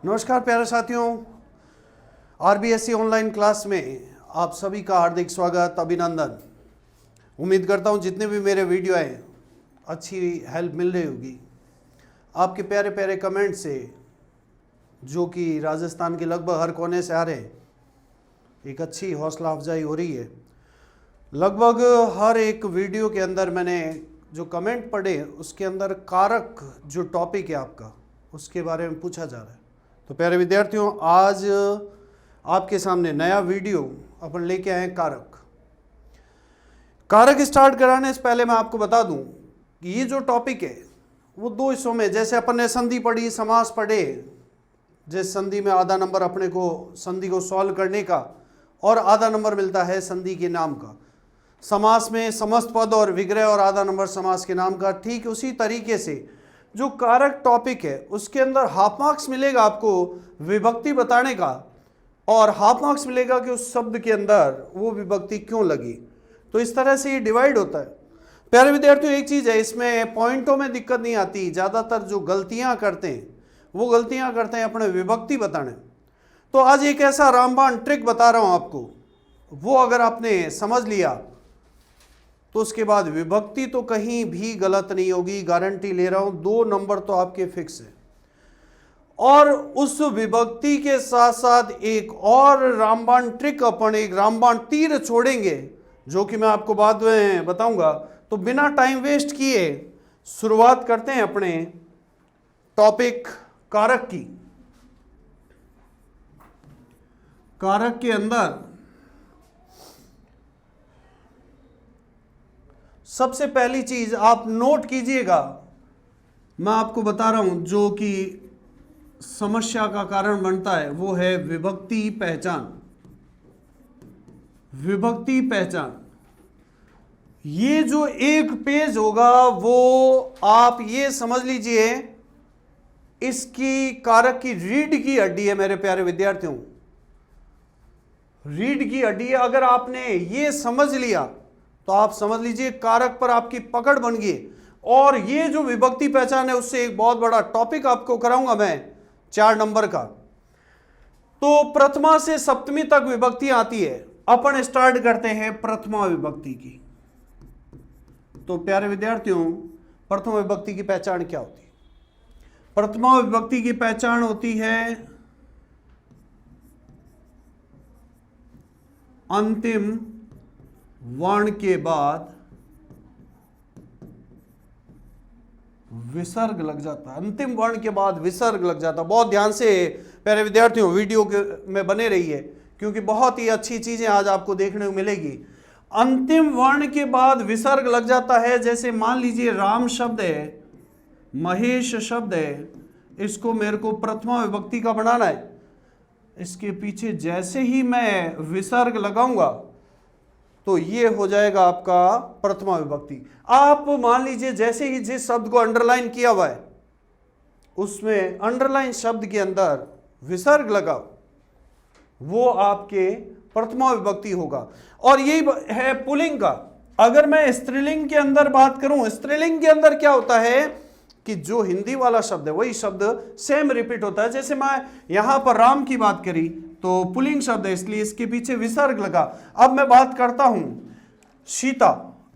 नमस्कार प्यारे साथियों, आरबीएससी ऑनलाइन क्लास में आप सभी का हार्दिक स्वागत, अभिनंदन। उम्मीद करता हूँ जितने भी मेरे वीडियो आए अच्छी हेल्प मिल रही होगी। आपके प्यारे प्यारे कमेंट से, जो कि राजस्थान के लगभग हर कोने से आ रहे हैं, एक अच्छी हौसला अफजाई हो रही है। लगभग हर एक वीडियो के अंदर मैंने जो कमेंट पढ़े उसके अंदर कारक जो टॉपिक है आपका, उसके बारे में पूछा जा रहा है। तो प्यारे विद्यार्थियों, आज आपके सामने नया वीडियो अपन लेके आए हैं कारक स्टार्ट कराने से पहले मैं आपको बता दूं कि ये जो टॉपिक है वो दो हिस्सों में, जैसे अपन ने संधि पढ़ी, समास पढ़े, जिस संधि में आधा नंबर अपने को संधि को सॉल्व करने का और आधा नंबर मिलता है संधि के नाम का। समास में समस्त पद और विग्रह और आधा नंबर समास के नाम का। ठीक उसी तरीके से जो कारक टॉपिक है उसके अंदर हाफ मार्क्स मिलेगा आपको विभक्ति बताने का, और हाफ मार्क्स मिलेगा कि उस शब्द के अंदर वो विभक्ति क्यों लगी। तो इस तरह से ये डिवाइड होता है। प्यारे विद्यार्थियों, एक चीज़ है, इसमें पॉइंटों में दिक्कत नहीं आती। ज़्यादातर जो गलतियां करते हैं वो गलतियां करते हैं अपने विभक्ति बताने। तो आज एक ऐसा रामबाण ट्रिक बता रहा हूं आपको, वो अगर आपने समझ लिया तो उसके बाद विभक्ति तो कहीं भी गलत नहीं होगी, गारंटी ले रहा हूं। 2 नंबर तो आपके फिक्स है। और उस विभक्ति के साथ साथ एक और रामबाण ट्रिक, अपन एक रामबाण तीर छोड़ेंगे, जो कि मैं आपको बाद में बताऊंगा। तो बिना टाइम वेस्ट किए शुरुआत करते हैं अपने टॉपिक कारक की। कारक के अंदर सबसे पहली चीज आप नोट कीजिएगा, मैं आपको बता रहा हूं, जो कि समस्या का कारण बनता है, वो है विभक्ति पहचान। विभक्ति पहचान, ये जो एक पेज होगा वो आप ये समझ लीजिए इसकी कारक की रीढ़ की हड्डी है। मेरे प्यारे विद्यार्थियों, रीढ़ की हड्डी है। अगर आपने ये समझ लिया तो आप समझ लीजिए कारक पर आपकी पकड़ बन गई। और ये जो विभक्ति पहचान है उससे एक बहुत बड़ा टॉपिक आपको कराऊंगा मैं 4 नंबर का। तो प्रथमा से सप्तमी तक विभक्ति आती है। अपन स्टार्ट करते हैं प्रथमा विभक्ति की। तो प्यारे विद्यार्थियों, प्रथमा विभक्ति की पहचान क्या होती है? प्रथमा विभक्ति की पहचान होती है अंतिम वर्ण के बाद विसर्ग लग जाता है। अंतिम वर्ण के बाद विसर्ग लग जाता है। बहुत ध्यान से प्यारे विद्यार्थियों वीडियो में बने रहिए, क्योंकि बहुत ही अच्छी चीजें आज आपको देखने को मिलेगी। अंतिम वर्ण के बाद विसर्ग लग जाता है। जैसे मान लीजिए राम शब्द है, महेश शब्द है, इसको मेरे को प्रथमा विभक्ति का बनाना है। इसके पीछे जैसे ही मैं विसर्ग लगाऊंगा तो ये हो जाएगा आपका प्रथमा विभक्ति। आप मान लीजिए जैसे ही जिस शब्द को अंडरलाइन किया हुआ है उसमें अंडरलाइन शब्द के अंदर विसर्ग लगाओ, वो आपके प्रथमा विभक्ति होगा। और यही है पुल्लिंग का। अगर मैं स्त्रीलिंग के अंदर बात करूं, स्त्रीलिंग के अंदर क्या होता है कि जो हिंदी वाला शब्द है वही शब्द सेम रिपीट होता है। जैसे मैं यहां पर राम की बात करी तो पुल्लिंग शब्द है, इसलिए इसके पीछे विसर्ग लगा। अब मैं बात करता हूं सीता,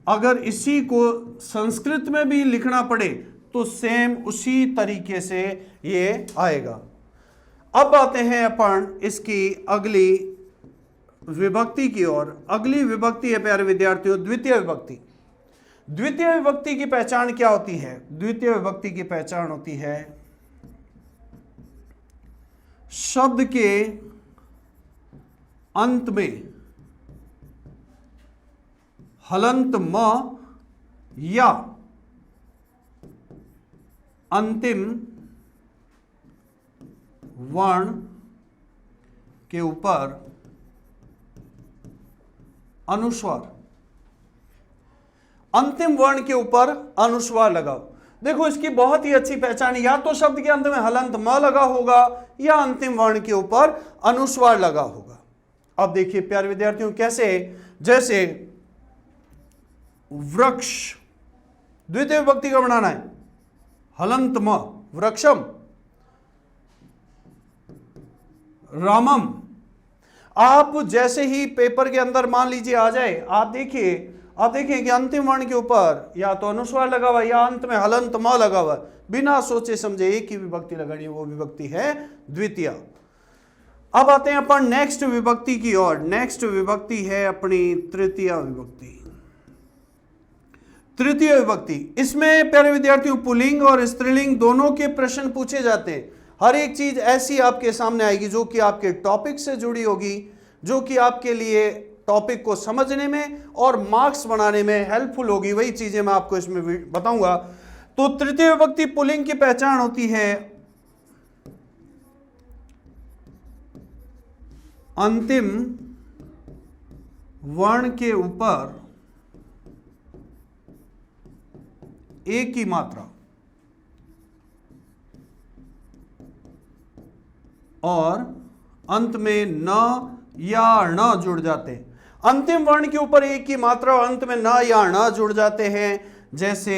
अगर इसी को संस्कृत में भी लिखना पड़े तो सेम उसी तरीके से ये आएगा। अब आते हैं अपन इसकी अगली विभक्ति की ओर। अगली विभक्ति है प्यारे विद्यार्थियों द्वितीय विभक्ति। द्वितीय विभक्ति की पहचान क्या होती है? द्वितीय विभक्ति की पहचान होती है शब्द के अंत में हलंत म या अंतिम वर्ण के ऊपर अनुस्वार। अंतिम वर्ण के ऊपर अनुस्वार लगाओ। देखो इसकी बहुत ही अच्छी पहचान, या तो शब्द के अंत में हलंत म लगा होगा या अंतिम वर्ण के ऊपर अनुस्वार लगा होगा। अब देखिए प्यारे विद्यार्थियों कैसे, जैसे वृक्ष द्वितीय विभक्ति का बनाना है, हलंत म वृक्षम। रामम। आप जैसे ही पेपर के अंदर मान लीजिए आ जाए, आप देखिए कि अंतिम वर्ण के ऊपर या तो अनुस्वार लगा हुआ या अंत में हलंत म लगा हुआ, बिना सोचे समझे एक ही विभक्ति लगानी है, वो विभक्ति है द्वितीय। अब आते हैं अपन नेक्स्ट विभक्ति की ओर। नेक्स्ट विभक्ति है अपनी तृतीय विभक्ति। तृतीय विभक्ति, इसमें प्यारे विद्यार्थियों पुल्लिंग और स्त्रीलिंग दोनों के प्रश्न पूछे जाते हैं। हर एक चीज ऐसी आपके सामने आएगी जो कि आपके टॉपिक से जुड़ी होगी, जो कि आपके लिए टॉपिक को समझने में और मार्क्स बनाने में हेल्पफुल होगी। वही चीजें मैं आपको इसमें बताऊंगा। तो तृतीय विभक्ति पुल्लिंग की पहचान होती है अंतिम वर्ण के ऊपर एक की मात्रा और अंत में न या ण जुड़ जाते हैं। अंतिम वर्ण के ऊपर एक की मात्रा और अंत में न या ण जुड़ जाते हैं। जैसे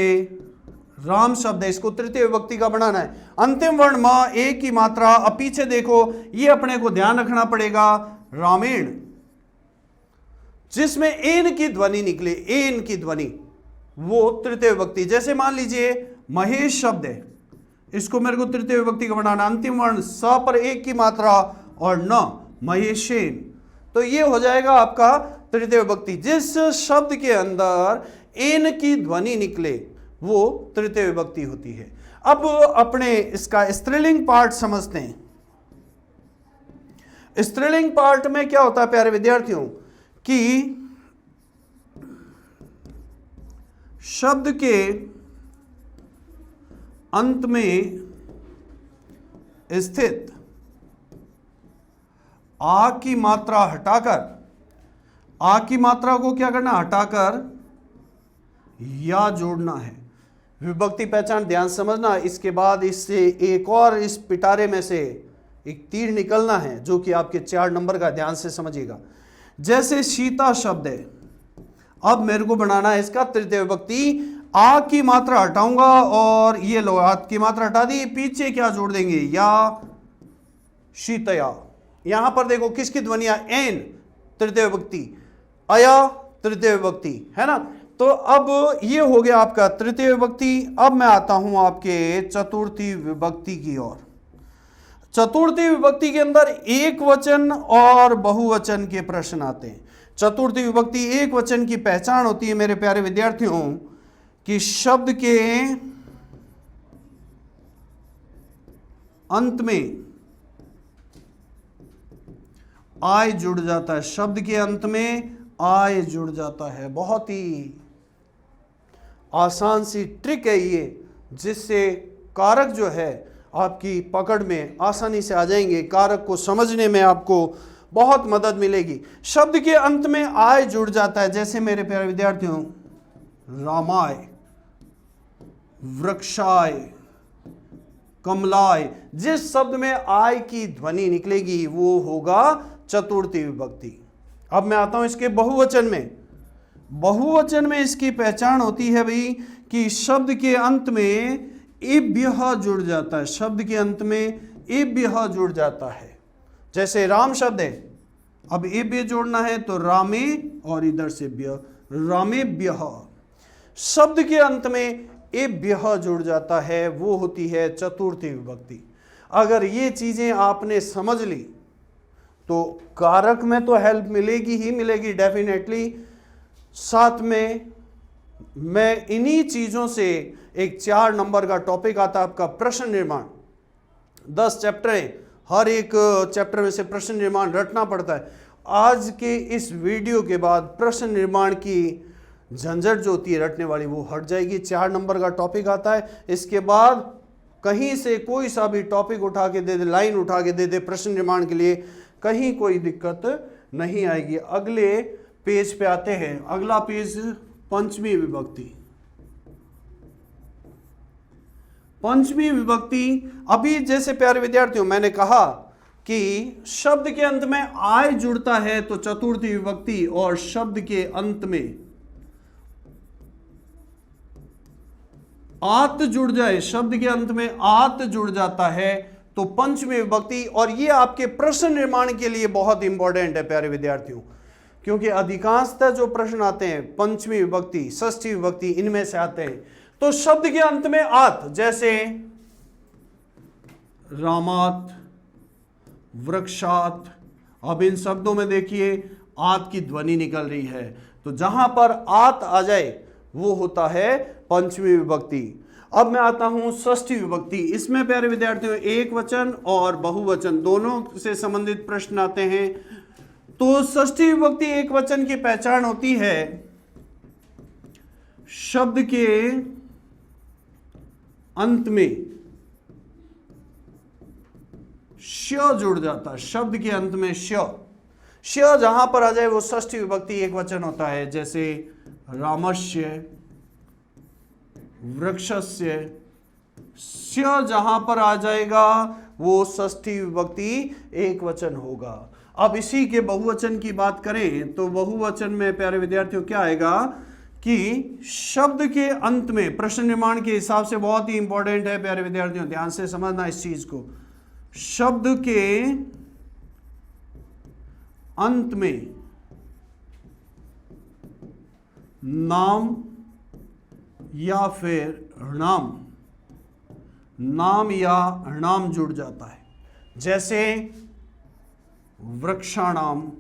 राम शब्द है, इसको तृतीय विभक्ति का बनाना है। अंतिम वर्ण म, एक की मात्रा। अब पीछे देखो, ये अपने को ध्यान रखना पड़ेगा, रामेण, जिसमें एन की ध्वनि निकले, एन की ध्वनि, वो तृतीय विभक्ति। जैसे मान लीजिए महेश शब्द है, इसको मेरे को तृतीय विभक्ति का बनाना, अंतिम वर्ण स पर एक की मात्रा और न, महेशेन, तो ये हो जाएगा आपका तृतीय विभक्ति। जिस शब्द के अंदर एन की ध्वनि निकले वो तृतीय विभक्ति होती है। अब अपने इसका स्त्रीलिंग पार्ट समझते हैं। स्त्रीलिंग पार्ट में क्या होता है प्यारे विद्यार्थियों कि शब्द के अंत में स्थित आ की मात्रा हटाकर, आ की मात्रा को क्या करना, हटाकर या जोड़ना है। विभक्ति पहचान ध्यान समझना। इसके बाद इससे एक और इस पिटारे में से एक तीर निकलना है जो कि आपके 4 नंबर का, ध्यान से समझिएगा। जैसे सीता शब्द है, अब मेरे को बनाना है इसका तृतीय विभक्ति। आ की मात्रा हटाऊंगा और ये लो, आ की मात्रा हटा दी, पीछे क्या जोड़ देंगे, या शीतया। यहां पर देखो किसकी ध्वनिया, एन तृतीय विभक्ति, अया तृतीय विभक्ति, है ना। तो अब ये हो गया आपका तृतीय विभक्ति। अब मैं आता हूं आपके चतुर्थी विभक्ति की ओर। चतुर्थी विभक्ति के अंदर एक वचन और बहुवचन के प्रश्न आते हैं। चतुर्थी विभक्ति एक वचन की पहचान होती है मेरे प्यारे विद्यार्थियों कि शब्द के अंत में आय जुड़ जाता है। शब्द के अंत में आय जुड़ जाता है। बहुत ही आसान सी ट्रिक है ये, जिससे कारक जो है आपकी पकड़ में आसानी से आ जाएंगे। कारक को समझने में आपको बहुत मदद मिलेगी। शब्द के अंत में आय जुड़ जाता है। जैसे मेरे प्यारे विद्यार्थियों, रामाय, वृक्षाय, कमलाय, जिस शब्द में आय की ध्वनि निकलेगी वो होगा चतुर्थी विभक्ति। अब मैं आता हूं इसके बहुवचन में। बहुवचन में इसकी पहचान होती है भाई कि शब्द के अंत में एभ्यः जुड़ जाता है। शब्द के अंत में एभ्यः जुड़ जाता है। जैसे राम शब्द है, अब एभ्य जोड़ना है तो रामे और इधर से ब्य, रामेभ्यः। शब्द के अंत में एभ्यः जुड़ जाता है, वो होती है चतुर्थी विभक्ति। अगर ये चीजें आपने समझ ली तो कारक में तो हेल्प मिलेगी ही मिलेगी डेफिनेटली। साथ में मैं इन्हीं चीजों से एक 4 नंबर का टॉपिक आता है आपका प्रश्न निर्माण। 10 चैप्टर है, हर एक चैप्टर में से प्रश्न निर्माण रटना पड़ता है। आज के इस वीडियो के बाद प्रश्न निर्माण की झंझट जो होती है रटने वाली वो हट जाएगी। 4 नंबर का टॉपिक आता है। इसके बाद कहीं से कोई सा भी टॉपिक उठा के दे दे, लाइन उठा के दे दे प्रश्न निर्माण के लिए, कहीं कोई दिक्कत नहीं आएगी। अगले पेज पे आते हैं। अगला पेज पंचमी विभक्ति। पंचमी विभक्ति, अभी जैसे प्यारे विद्यार्थियों मैंने कहा कि शब्द के अंत में आय जुड़ता है तो चतुर्थी विभक्ति, और शब्द के अंत में आत जुड़ जाए, शब्द के अंत में आत जुड़ जाता है तो पंचमी विभक्ति, और ये आपके प्रश्न निर्माण के लिए बहुत इंपॉर्टेंट है प्यारे विद्यार्थियों, क्योंकि अधिकांशतः जो प्रश्न आते हैं पंचमी विभक्ति, षष्ठी विभक्ति, इनमें से आते हैं। तो शब्द के अंत में आत, जैसे रामात, वृक्षात, अब इन शब्दों में देखिए आत की ध्वनि निकल रही है, तो जहां पर आत आ जाए वो होता है पंचमी विभक्ति। अब मैं आता हूं षष्ठी विभक्ति। इसमें प्यारे विद्यार्थियों एक वचन और बहुवचन दोनों से संबंधित प्रश्न आते हैं। तो षष्ठी विभक्ति एक वचन की पहचान होती है शब्द के अंत में श जुड़ जाता है, शब्द के अंत में श जहां पर आ जाए वो षष्ठी विभक्ति एक वचन होता है। जैसे रामस्य, वृक्षस्य, स्य जहां पर आ जाएगा वो षष्ठी विभक्ति एक वचन होगा। अब इसी के बहुवचन की बात करें तो बहुवचन में प्यारे विद्यार्थियों क्या आएगा कि शब्द के अंत में, प्रश्न निर्माण के हिसाब से बहुत ही इंपॉर्टेंट है प्यारे विद्यार्थियों, ध्यान से समझना इस चीज को। शब्द के अंत में नाम या फिर णाम, नाम या णाम जुड़ जाता है। जैसे वृक्षाणाम,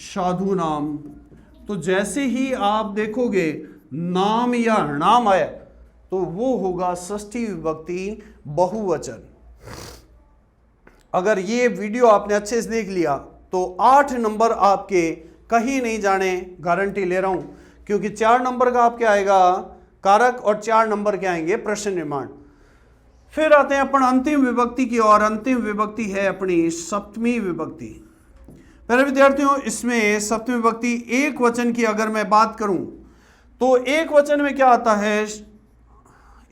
साधु नाम। तो जैसे ही आप देखोगे नाम या णाम आया तो वो होगा षष्ठी विभक्ति बहुवचन। अगर ये वीडियो आपने अच्छे से देख लिया तो 8 नंबर आपके कहीं नहीं जाने, गारंटी ले रहा हूं, क्योंकि 4 नंबर का आपके आएगा कारक और 4 नंबर के आएंगे प्रश्न निर्माण। फिर आते हैं अपन अंतिम विभक्ति की ओर। अंतिम विभक्ति है अपनी सप्तमी विभक्ति। पहले विद्यार्थियों इसमें सप्तमी विभक्ति एक वचन की अगर मैं बात करूं तो एक वचन में क्या आता है,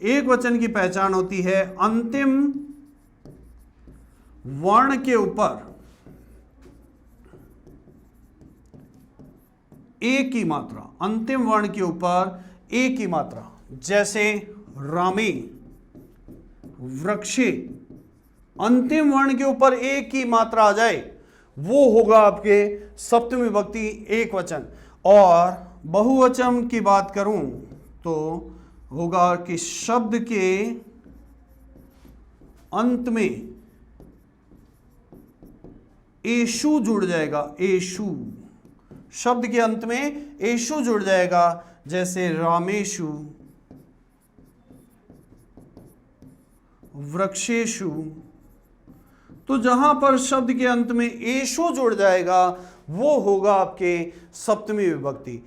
एक वचन की पहचान होती है अंतिम वर्ण के ऊपर एक की मात्रा, अंतिम वर्ण के ऊपर एक की मात्रा। जैसे रामे, वृक्षे, अंतिम वर्ण के ऊपर एक की मात्रा आ जाए वो होगा आपके सप्तमी विभक्ति एक वचन। और बहुवचन की बात करूं तो होगा कि शब्द के अंत में एशु जुड़ जाएगा, एशु, शब्द के अंत में एशु जुड़ जाएगा। जैसे रामेशु, वृक्षेशु। तो जहां पर शब्द के अंत में एशु जुड़ जाएगा वो होगा आपके सप्तमी विभक्ति।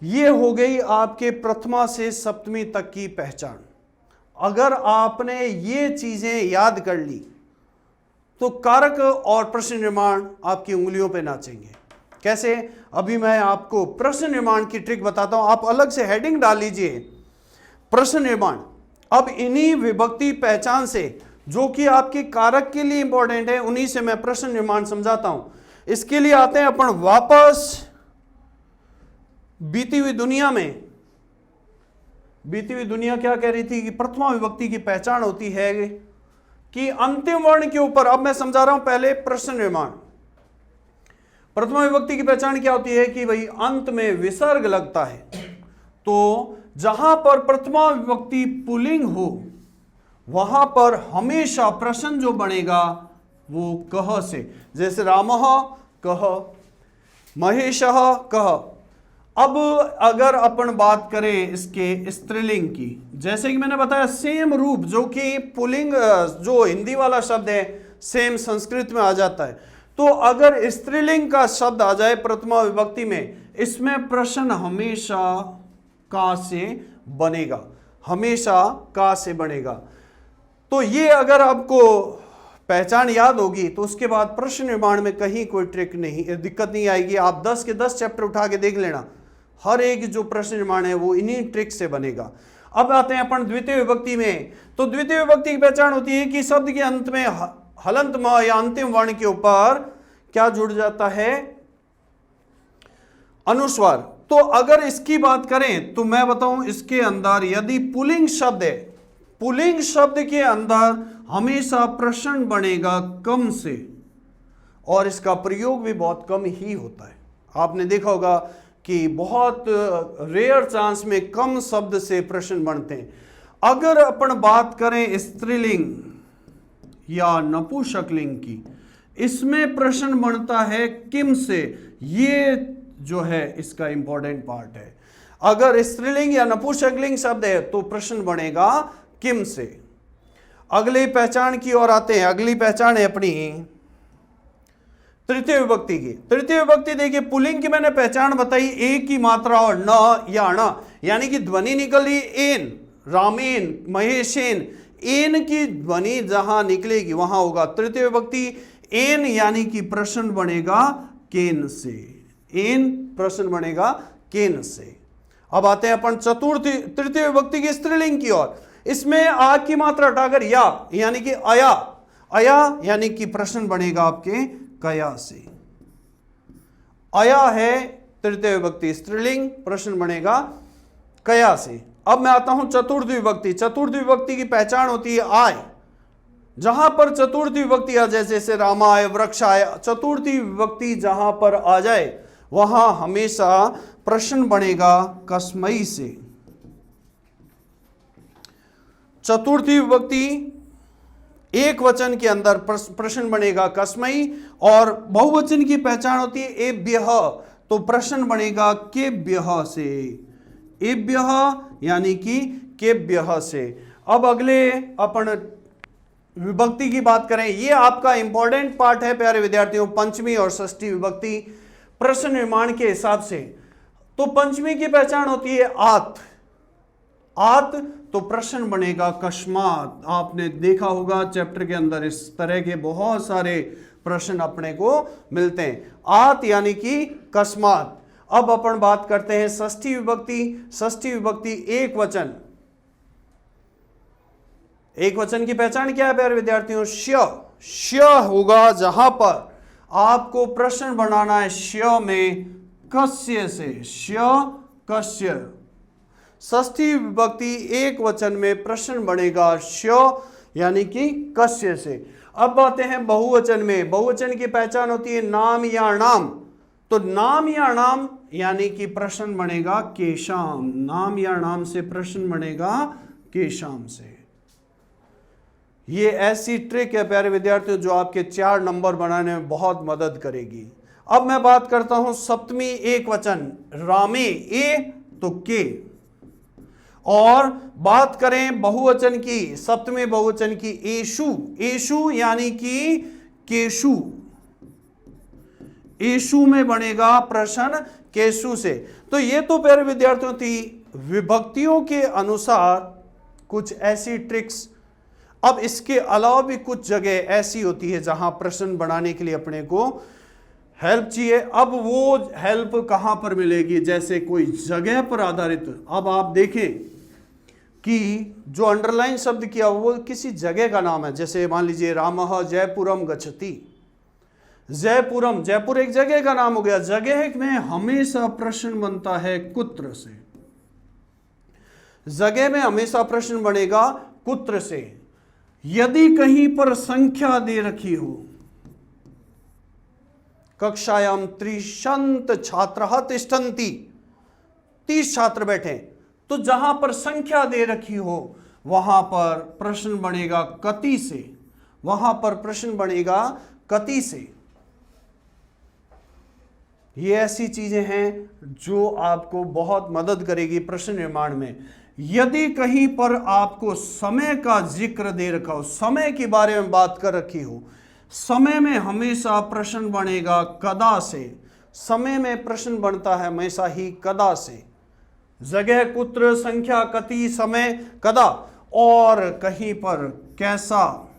ये हो गई आपके प्रथमा से सप्तमी तक की पहचान। अगर आपने ये चीजें याद कर ली तो कारक और प्रश्न निर्माण आपकी उंगलियों पे नाचेंगे। कैसे? अभी मैं आपको प्रश्न निर्माण की ट्रिक बताता हूं। आप अलग से हेडिंग डाल लीजिए प्रश्न निर्माण। अब इन्हीं विभक्ति पहचान से जो कि आपके कारक के लिए इंपॉर्टेंट है, उन्हीं से मैं प्रश्न निर्माण समझाता हूं। इसके लिए आते हैं अपन वापस बीती हुई दुनिया में। बीती हुई दुनिया क्या कह रही थी कि प्रथमा विभक्ति की पहचान होती है कि अंतिम वर्ण के ऊपर, अब मैं समझा रहा हूं पहले प्रश्न निर्माण। प्रथमा विभक्ति की पहचान क्या होती है कि भाई अंत में विसर्ग लगता है। तो जहां पर प्रथमा विभक्ति पुल्लिंग हो वहां पर हमेशा प्रश्न जो बनेगा वो कह से। जैसे रामः कह, महेशः कह। अब अगर अपन बात करें इसके स्त्रीलिंग की, जैसे कि मैंने बताया सेम रूप जो कि पुल्लिंग, जो हिंदी वाला शब्द है सेम संस्कृत में आ जाता है। तो अगर स्त्रीलिंग का शब्द आ जाए प्रथमा विभक्ति में, इसमें प्रश्न हमेशा का से बनेगा, हमेशा का से बनेगा। तो ये अगर आपको पहचान याद होगी तो उसके बाद प्रश्न निर्माण में कहीं कोई ट्रिक नहीं, दिक्कत नहीं आएगी। आप 10 के 10 चैप्टर उठा के देख लेना, हर एक जो प्रश्न निर्माण है वो इन्हीं ट्रिक से बनेगा। अब आते हैं अपन द्वितीय विभक्ति में। तो द्वितीय विभक्ति की पहचान होती है कि शब्द के अंत में हलंत म या अंतिम वर्ण के ऊपर क्या जुड़ जाता है, अनुस्वार। तो अगर इसकी बात करें तो मैं बताऊं इसके अंदर यदि पुल्लिंग शब्द है, पुल्लिंग शब्द के अंदर हमेशा प्रश्न बनेगा कम से, और इसका प्रयोग भी बहुत कम ही होता है। आपने देखा होगा कि बहुत रेयर चांस में कम शब्द से प्रश्न बनते हैं। अगर अपन बात करें स्त्रीलिंग या नपुंसकलिंग की, इसमें प्रश्न बनता है किम से। ये जो है इसका इंपॉर्टेंट पार्ट है। अगर स्त्रीलिंग या नपुंसकलिंग शब्द है तो प्रश्न बनेगा किम से। अगली पहचान की ओर आते हैं। अगली पहचान है अपनी तृतीय विभक्ति की। तृतीय विभक्ति देखिए, पुल्लिंग की मैंने पहचान बताई, एक की मात्रा और न या अण, यानी कि ध्वनि निकली एन, रामेन, महेशेन, एन की ध्वनि जहां निकलेगी वहां होगा तृतीय विभक्ति। एन यानी कि प्रश्न बनेगा केन से। एन प्रश्न बनेगा केन से। अब आते हैं अपन चतुर्थी तृतीय विभक्ति की स्त्रीलिंग की ओर। इसमें आ की मात्रा हटाकर या यानी कि अया, अया यानी कि प्रश्न बनेगा आपके कया से। अया है तृतीय विभक्ति स्त्रीलिंग, प्रश्न बनेगा कया से। अब मैं आता हूं चतुर्थी विभक्ति। चतुर्थी विभक्ति की पहचान होती है आय। जहां पर चतुर्थी विभक्ति आ जाए, जैसे रामाय, वृक्षाय, चतुर्थी विभक्ति जहां पर आ जाए वहां हमेशा प्रश्न बनेगा कस्मई से। चतुर्थी विभक्ति एक वचन के अंदर प्रश्न बनेगा कस्मई, और बहुवचन की पहचान होती है एभ्यः, तो प्रश्न बनेगा केभ्यः से। एभ्यः यानी कि केभ्यः से। अब अगले अपन विभक्ति की बात करें, ये आपका इंपॉर्टेंट पार्ट है प्यारे विद्यार्थियों, पंचमी और षष्ठी विभक्ति प्रश्न निर्माण के हिसाब से। तो पंचमी की पहचान होती है आत। आत तो प्रश्न बनेगा कस्मात। आपने देखा होगा चैप्टर के अंदर इस तरह के बहुत सारे प्रश्न अपने को मिलते हैं। आत यानी कि कस्मात। अब अपन बात करते हैं षष्ठी विभक्ति। षष्ठी विभक्ति एक वचन। एक वचन की पहचान क्या है प्यारे विद्यार्थियों? श्य। श्य होगा जहां पर आपको प्रश्न बनाना है श्य में कस्य से। श्य कस्य। षष्ठी विभक्ति एक वचन में प्रश्न बनेगा श्य यानी कि कस्य से। अब आते हैं बहुवचन में। बहुवचन की पहचान होती है नाम या नाम। तो नाम या नाम यानी कि प्रश्न बनेगा केशाम। नाम या नाम से प्रश्न बनेगा केशाम से। ये ऐसी ट्रिक है प्यारे विद्यार्थियों जो आपके 4 नंबर बनाने में बहुत मदद करेगी। अब मैं बात करता हूं सप्तमी एक वचन रामे, ए तो के। और बात करें बहुवचन की, सप्तमी बहुवचन की एशु। एशु यानी कि केशु। एशु में बनेगा प्रश्न केशु से। तो ये तो प्यारे विद्यार्थियों थी विभक्तियों के अनुसार कुछ ऐसी ट्रिक्स। अब इसके अलावा भी कुछ जगह ऐसी होती है जहां प्रश्न बनाने के लिए अपने को हेल्प चाहिए। अब वो हेल्प कहां पर मिलेगी? जैसे कोई जगह पर आधारित। अब आप देखें कि जो अंडरलाइन शब्द किया वो किसी जगह का नाम है। जैसे मान लीजिए रामः जयपुरम गच्छति। जयपुरम, जयपुर एक जगह का नाम हो गया। जगह में हमेशा प्रश्न बनता है कुत्र से। जगह में हमेशा प्रश्न बनेगा कुत्र से। यदि कहीं पर संख्या दे रखी हो, कक्षायाम 30 छात्रः तिष्ठन्ति, 30 छात्र बैठे, तो जहां पर संख्या दे रखी हो वहां पर प्रश्न बनेगा कति से। वहां पर प्रश्न बनेगा कति से। ये ऐसी चीजें हैं जो आपको बहुत मदद करेगी प्रश्न निर्माण में। यदि कहीं पर आपको समय का जिक्र दे रखा हो, समय के बारे में बात कर रखी हो, समय में हमेशा प्रश्न बनेगा कदा से। समय में प्रश्न बनता है हमेशा ही कदा से। जगह कुत्र, संख्या कति, समय कदा। और कहीं पर कैसा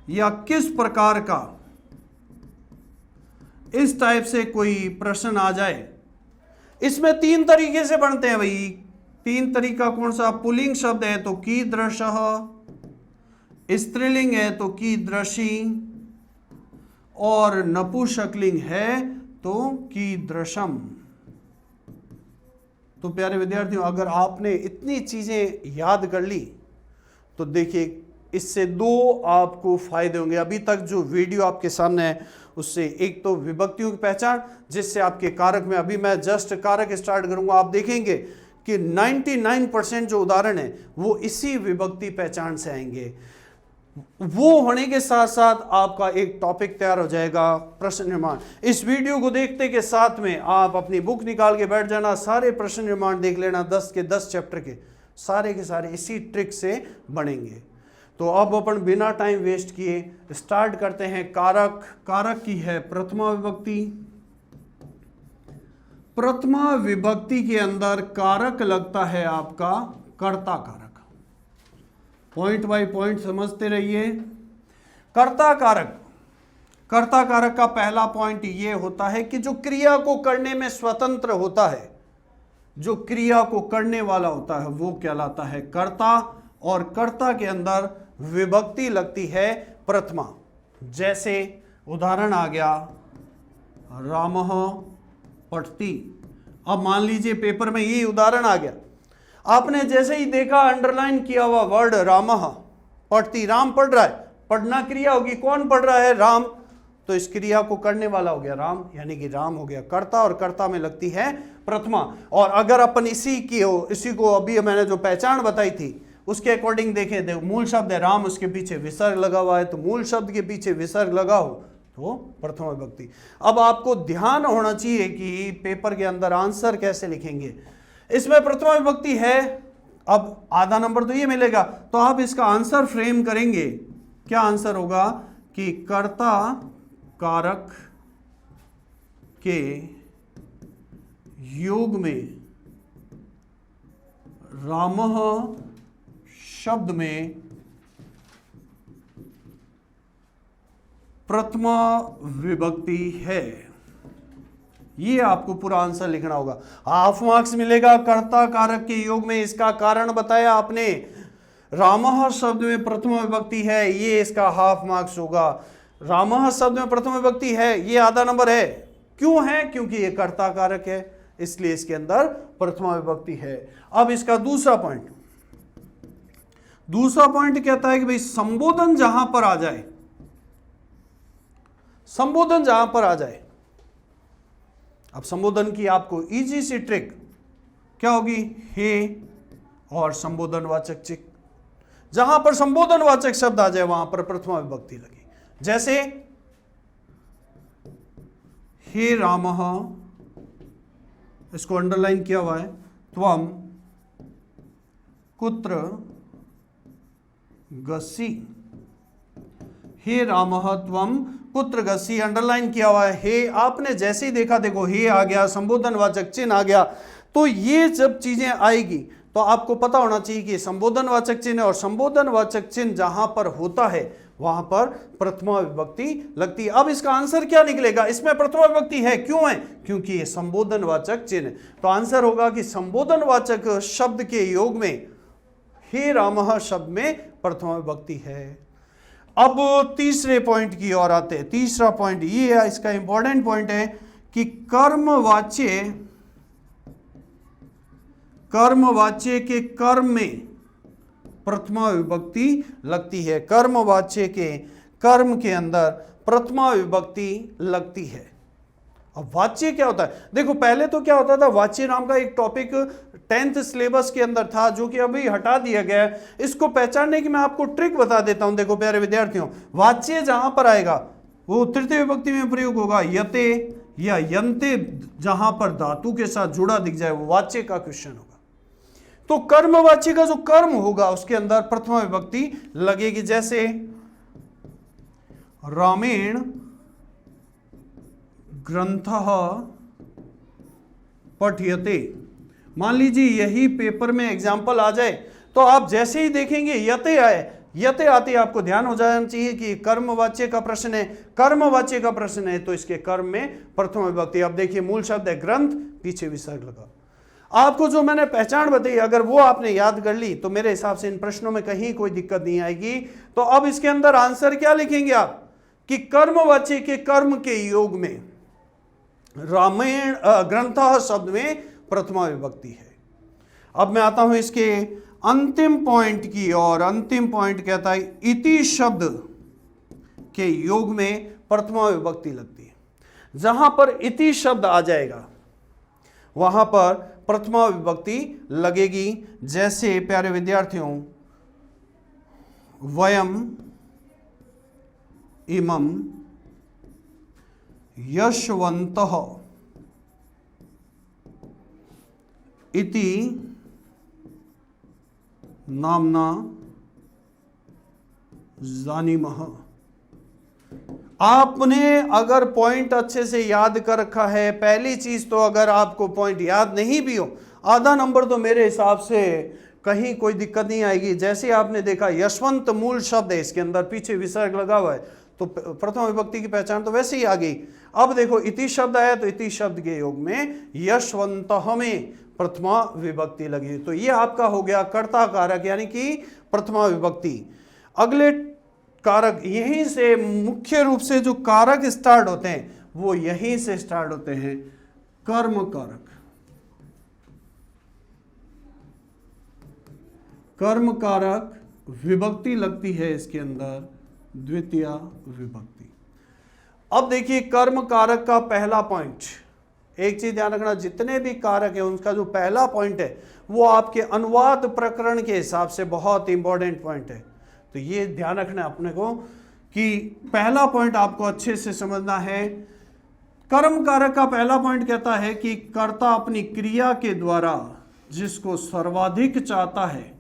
या किस प्रकार का, इस टाइप से कोई प्रश्न आ जाए। इसमें 3 तरीके से बनते हैं भाई। 3 तरीका कौन सा? पुल्लिंग शब्द है तो कीदृशः, स्त्रीलिंग है तो कीदृशी, और नपुंसकलिंग है तो कीदृशम। तो प्यारे विद्यार्थियों, अगर आपने इतनी चीजें याद कर ली तो देखिए इससे दो आपको फायदे होंगे। अभी तक जो वीडियो आपके सामने है उससे एक तो विभक्तियों की पहचान, जिससे आपके कारक में, अभी मैं जस्ट कारक स्टार्ट करूंगा, आप देखेंगे कि 99% जो उदाहरण है वो इसी विभक्ति पहचान से आएंगे। वो होने के साथ साथ आपका एक टॉपिक तैयार हो जाएगा, प्रश्न निर्माण। इस वीडियो को देखते के साथ में आप अपनी बुक निकाल के बैठ जाना, सारे प्रश्न निर्माण देख लेना, 10 के 10 चैप्टर के सारे इसी ट्रिक से बनेंगे। तो अब अपन बिना टाइम वेस्ट किए स्टार्ट करते हैं। कारक, कारक की है प्रथमा विभक्ति। प्रथमा विभक्ति के अंदर कारक लगता है आपका कर्ता कारक। पॉइंट बाय पॉइंट समझते रहिए। कर्ता कारक, कर्ता कारक का पहला पॉइंट ये होता है कि जो क्रिया को करने में स्वतंत्र होता है, जो क्रिया को करने वाला होता है वो कहलाता है कर्ता, और कर्ता के अंदर विभक्ति लगती है प्रथमा। जैसे उदाहरण आ गया रामः पठति। अब मान लीजिए पेपर में ये उदाहरण आ गया, आपने जैसे ही देखा अंडरलाइन किया हुआ वर्ड रामः पठति, राम पढ़ रहा है, पढ़ना क्रिया होगी, कौन पढ़ रहा है? राम। तो इस क्रिया को करने वाला हो गया राम, यानी कि राम हो गया कर्ता, और कर्ता में लगती है प्रथमा। और अगर अपन इसी को अभी मैंने जो पहचान बताई थी उसके अकॉर्डिंग देखें, देखो मूल शब्द है राम, उसके पीछे विसर्ग लगा हुआ है, तो मूल शब्द के पीछे विसर्ग लगा हो तो प्रथमा विभक्ति। अब आपको ध्यान होना चाहिए कि पेपर के अंदर आंसर कैसे लिखेंगे। इसमें प्रथमा विभक्ति है, अब आधा नंबर तो ये मिलेगा, तो आप इसका आंसर फ्रेम करेंगे। क्या आंसर होगा कि कर्ता कारक के योग में रामः शब्द में प्रथमा विभक्ति है। ये आपको पूरा आंसर लिखना होगा। हाफ मार्क्स मिलेगा। कर्ता कारक के योग में, इसका कारण बताया आपने, रामः शब्द में प्रथमा विभक्ति है, ये इसका हाफ मार्क्स होगा। रामः शब्द में प्रथमा विभक्ति है, ये आधा नंबर है। क्यों है? क्योंकि ये कर्ता कारक है, इसलिए इसके अंदर प्रथमा विभक्ति है। अब इसका दूसरा पॉइंट कहता है कि भाई संबोधन जहां पर आ जाए, संबोधन जहां पर आ जाए। अब संबोधन की आपको इजी सी ट्रिक क्या होगी? हे और संबोधनवाचक चिक, जहां पर संबोधनवाचक शब्द आ जाए वहां पर प्रथमा विभक्ति लगी। जैसे हे रामः, इसको अंडरलाइन किया हुआ है, त्वम कुत्र गसी। हे रामः त्वम कुत्र गसी, अंडरलाइन किया हुआ है। हे आपने जैसे ही देखा, देखो हे आ गया, संबोधनवाचक चिन्ह आ गया। तो ये जब चीजें आएगी तो आपको पता होना चाहिए कि संबोधनवाचक चिन्ह, और संबोधनवाचक चिन्ह जहां पर होता है वहां पर प्रथमा विभक्ति लगती है। अब इसका आंसर क्या निकलेगा? इसमें प्रथमा विभक्ति है, क्यों है? क्योंकि ये संबोधनवाचक चिन्ह। तो आंसर होगा कि संबोधनवाचक शब्द के योग में हे रामः शब्द में प्रथमा विभक्ति है। अब तीसरे पॉइंट की ओर आते हैं। तीसरा पॉइंट ये है, इसका इंपॉर्टेंट पॉइंट है कि कर्मवाच्य के कर्म में प्रथमा विभक्ति लगती है। कर्मवाच्य के कर्म के अंदर प्रथमा विभक्ति लगती है। अब वाच्य क्या होता है? देखो पहले तो क्या होता था, वाच्य नाम का एक टॉपिक 10th सिलेबस के अंदर था, जो कि अभी हटा दिया गया है। इसको पहचानने की मैं आपको ट्रिक बता देता हूं। देखो प्यारे विद्यार्थियों, वाच्य जहां पर आएगा वो तृतीय विभक्ति में प्रयोग होगा। यते या यंते जहां पर धातु के साथ जुड़ा दिख जाए वो वाच्य का क्वेश्चन होगा। तो कर्मवाच्य का जो कर्म होगा उसके अंदर प्रथमा विभक्ति लगेगी। जैसे रामेण ग्रंथः पठ्यते, मान लीजिए यही पेपर में एग्जाम्पल आ जाए तो आप जैसे ही देखेंगे यते आए, यते आते आपको ध्यान हो जाना चाहिए कि कर्मवाच्य का प्रश्न है। कर्मवाच्य का प्रश्न है तो इसके कर्म में प्रथमा विभक्ति। अब देखिए मूल शब्द है ग्रंथ, पीछे विसर्ग लगा। आपको जो मैंने पहचान बताई अगर वो आपने याद कर ली तो मेरे हिसाब से इन प्रश्नों में कहीं कोई दिक्कत नहीं आएगी। तो अब इसके अंदर आंसर क्या लिखेंगे आप कि कर्मवाच्य के कर्म के योग में रामायण ग्रंथ शब्द में प्रथमा विभक्ति है। अब मैं आता हूं इसके अंतिम पॉइंट की और अंतिम पॉइंट कहता है इति शब्द के योग में प्रथमा विभक्ति लगती है। जहां पर इति शब्द आ जाएगा वहां पर प्रथमा विभक्ति लगेगी। जैसे प्यारे विद्यार्थियों, वयम इमं यशवन्तः इति नामना जानीमः। आपने अगर पॉइंट अच्छे से याद कर रखा है, पहली चीज तो अगर आपको पॉइंट याद नहीं भी हो, आधा नंबर तो मेरे हिसाब से कहीं कोई दिक्कत नहीं आएगी। जैसे आपने देखा यशवंत मूल शब्द है, इसके अंदर पीछे विसर्ग लगा हुआ है, तो प्रथम विभक्ति की पहचान तो वैसे ही आ गई। अब देखो इति शब्द आया तो इति शब्द के योग में यशवंतः में प्रथमा विभक्ति लगी, तो ये आपका हो गया कर्ता कारक यानी कि प्रथमा विभक्ति। अगले कारक, यहीं से मुख्य रूप से जो कारक स्टार्ट होते हैं वो यहीं से स्टार्ट होते हैं, कर्म कारक। कर्म कारक विभक्ति लगती है इसके अंदर द्वितीय विभक्ति। अब देखिए कर्म कारक का पहला पॉइंट, एक चीज ध्यान रखना, जितने भी कारक है उनका जो पहला पॉइंट है वो आपके अनुवाद प्रकरण के हिसाब से बहुत इंपॉर्टेंट पॉइंट है। तो ये ध्यान रखना है अपने को कि पहला पॉइंट आपको अच्छे से समझना है। कर्म कारक का पहला पॉइंट कहता है कि कर्ता अपनी क्रिया के द्वारा जिसको सर्वाधिक चाहता है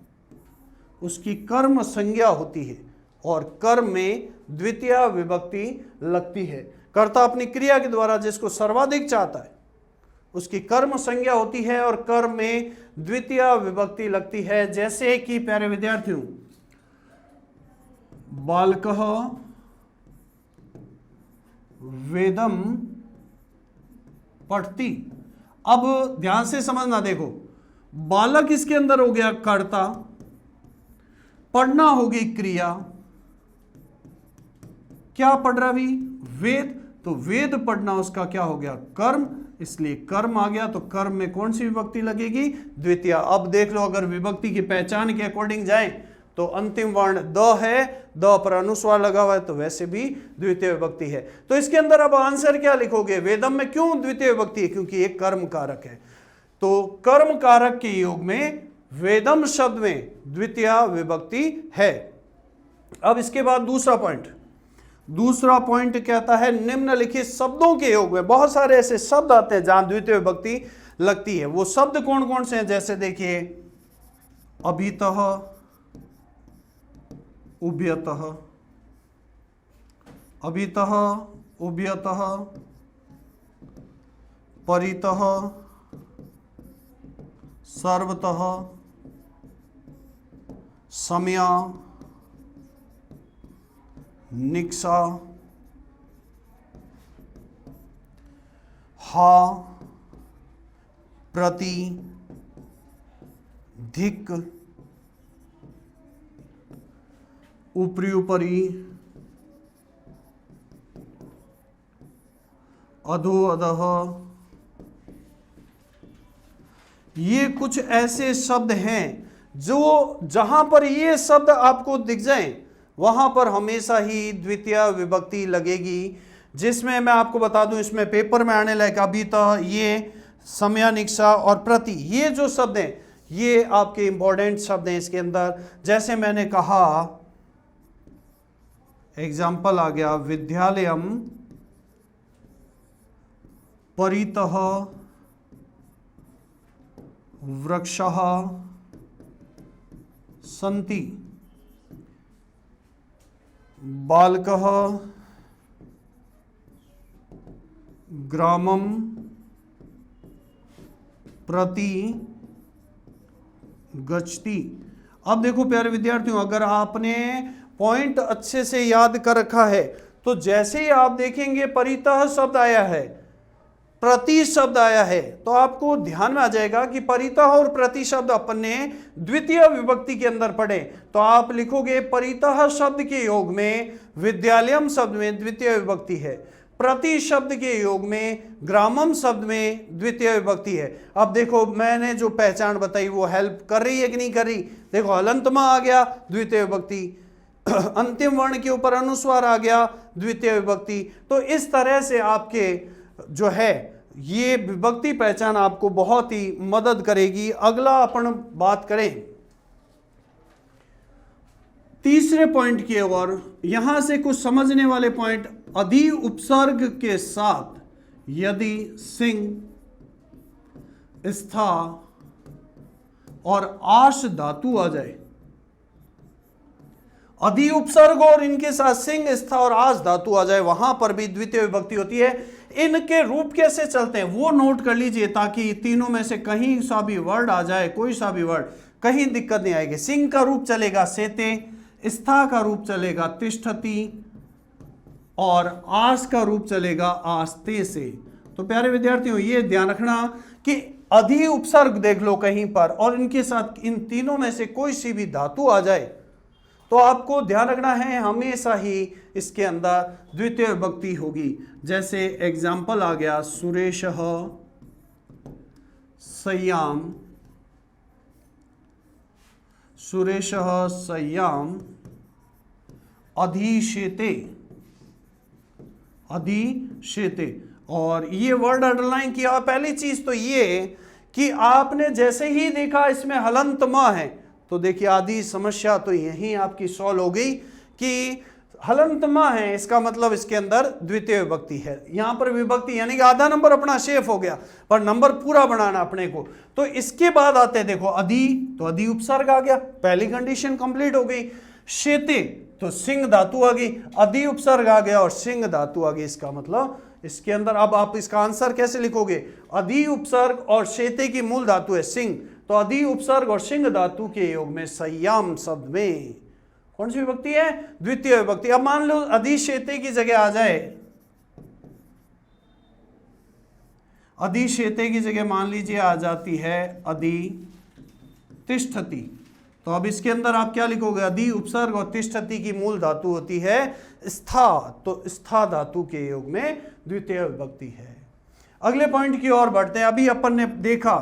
उसकी कर्म संज्ञा होती है और कर्म में द्वितीय विभक्ति लगती है। कर्ता अपनी क्रिया के द्वारा जिसको सर्वाधिक चाहता है उसकी कर्म संज्ञा होती है और कर्म में द्वितीय विभक्ति लगती है। जैसे कि प्यारे विद्यार्थियों, बालकः वेदम पठति। अब ध्यान से समझना, देखो बालक इसके अंदर हो गया कर्ता, पढ़ना होगी क्रिया, क्या पढ़ रहा भी, वेद, तो वेद पढ़ना उसका क्या हो गया, कर्म, इसलिए कर्म आ गया। तो कर्म में कौन सी विभक्ति लगेगी, द्वितीय। अब देख लो अगर विभक्ति की पहचान के अकॉर्डिंग जाएं तो अंतिम वर्ण द है, द पर अनुस्वार लगा हुआ है तो वैसे भी द्वितीय विभक्ति है। तो इसके अंदर अब आंसर क्या लिखोगे, वेदम में क्यों द्वितीय विभक्ति है, क्योंकि एक कर्म कारक है। तो कर्म कारक के योग में वेदम शब्द में द्वितीय विभक्ति है। अब इसके बाद दूसरा पॉइंट कहता है निम्नलिखित शब्दों के योग में बहुत सारे ऐसे शब्द आते हैं जहां द्वितीय विभक्ति लगती है। वो शब्द कौन कौन से हैं, जैसे देखिए अभितः, उभयतः, अभितः, उभयतः, परितः, सर्वतः, समया, निक्सा, हा, प्रति, धिक, ऊपरी ऊपरी, अधो अधः। ये कुछ ऐसे शब्द हैं जो जहां पर ये शब्द आपको दिख जाएं वहां पर हमेशा ही द्वितीय विभक्ति लगेगी। जिसमें मैं आपको बता दूं, इसमें पेपर में आने लायक अभितः, ये समयानिक्षा और प्रति, ये जो शब्द हैं ये आपके इंपॉर्टेंट शब्द हैं इसके अंदर। जैसे मैंने कहा, एग्जाम्पल आ गया, विद्यालयम परितः वृक्षः सन्ति, बालकः ग्रामं प्रति गच्छति। अब देखो प्यारे विद्यार्थियों, अगर आपने पॉइंट अच्छे से याद कर रखा है तो जैसे ही आप देखेंगे परितः शब्द आया है, प्रति शब्द आया है, तो आपको ध्यान में आ जाएगा कि परितः और प्रति शब्द अपन ने द्वितीय विभक्ति के अंदर पढ़े। तो आप लिखोगे परितः शब्द के योग में विद्यालयम शब्द में द्वितीय विभक्ति है, प्रति शब्द के योग में ग्रामम शब्द में द्वितीय विभक्ति है। अब देखो मैंने जो पहचान बताई वो हेल्प कर रही है कि नहीं कर रही? देखो हलंतमा आ गया द्वितीय विभक्ति, अंतिम वर्ण के ऊपर अनुस्वार आ गया द्वितीय विभक्ति। तो इस तरह से आपके जो है ये विभक्ति पहचान आपको बहुत ही मदद करेगी। अगला अपन बात करें तीसरे पॉइंट की ओर, यहां से कुछ समझने वाले पॉइंट। अधि उपसर्ग के साथ यदि सिंह, स्था और आश धातु आ जाए, अधि उपसर्ग और इनके साथ सिंह, स्था और आश धातु आ जाए, वहां पर भी द्वितीय विभक्ति होती है। इनके रूप कैसे चलते हैं वो नोट कर लीजिए, ताकि तीनों में से कहीं सा भी वर्ड आ जाए, कोई सा भी वर्ड, कहीं दिक्कत नहीं आएगी। सिंह का रूप चलेगा सेते, स्था का रूप चलेगा तिष्ठति और आस का रूप चलेगा आस्ते से। तो प्यारे विद्यार्थियों ये ध्यान रखना कि अधि उपसर्ग देख लो कहीं पर और इनके साथ इन तीनों में से कोई सी भी धातु आ जाए तो आपको ध्यान रखना है हमेशा ही इसके अंदर द्वितीय विभक्ति होगी। जैसे एग्जाम्पल आ गया सुरेशः सय्याम, सुरेशः सय्याम अधिशेते, अधिशेते। और ये वर्ड अंडरलाइन किया। पहली चीज तो ये कि आपने जैसे ही देखा इसमें हलंत म है तो देखिए आधी समस्या तो यही आपकी सॉल्व हो गई कि हलंत म है, इसका मतलब इसके अंदर द्वितीय विभक्ति है। यहां पर विभक्ति यानी कि आधा नंबर अपना शेफ हो गया, पर नंबर पूरा बनाना अपने को। तो इसके बाद आते हैं देखो अधि, तो अधि उपसर्ग आ गया, पहली कंडीशन कंप्लीट हो गई। शेते तो सिंह धातु आ गई, अधि उपसर्ग आ गया और सिंह धातु आ गई। इसका मतलब इसके अंदर अब आप इसका आंसर कैसे लिखोगे? अधि उपसर्ग और शेते की मूल धातु है सिंह, तो अधि उपसर्ग और सिंह धातु के योग में सय्याम शब्द में कौन सी विभक्ति है? द्वितीय विभक्ति। अब मान लो अधिशेते की जगह आ जाए, अधिशेते की जगह मान लीजिए आ जाती है अधितिष्ठति, तो अब इसके अंदर आप क्या लिखोगे? अधि उपसर्ग और तिष्ठति की मूल धातु होती है स्था, तो स्था धातु के योग में द्वितीय विभक्ति है। अगले पॉइंट की ओर बढ़ते हैं। अभी अपन ने देखा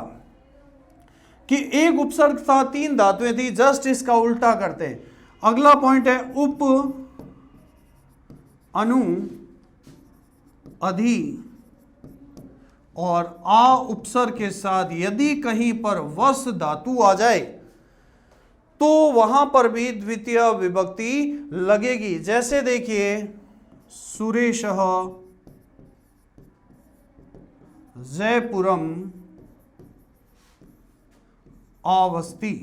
कि एक उपसर्ग था, तीन धातुएं थी, जस्ट इसका उल्टा करते हैं। अगला पॉइंट है उप, अनु, अधि और आ उपसर्ग के साथ यदि कहीं पर वस धातु आ जाए तो वहां पर भी द्वितीय विभक्ति लगेगी। जैसे देखिए सुरेशः जयपुरम आवस्ति,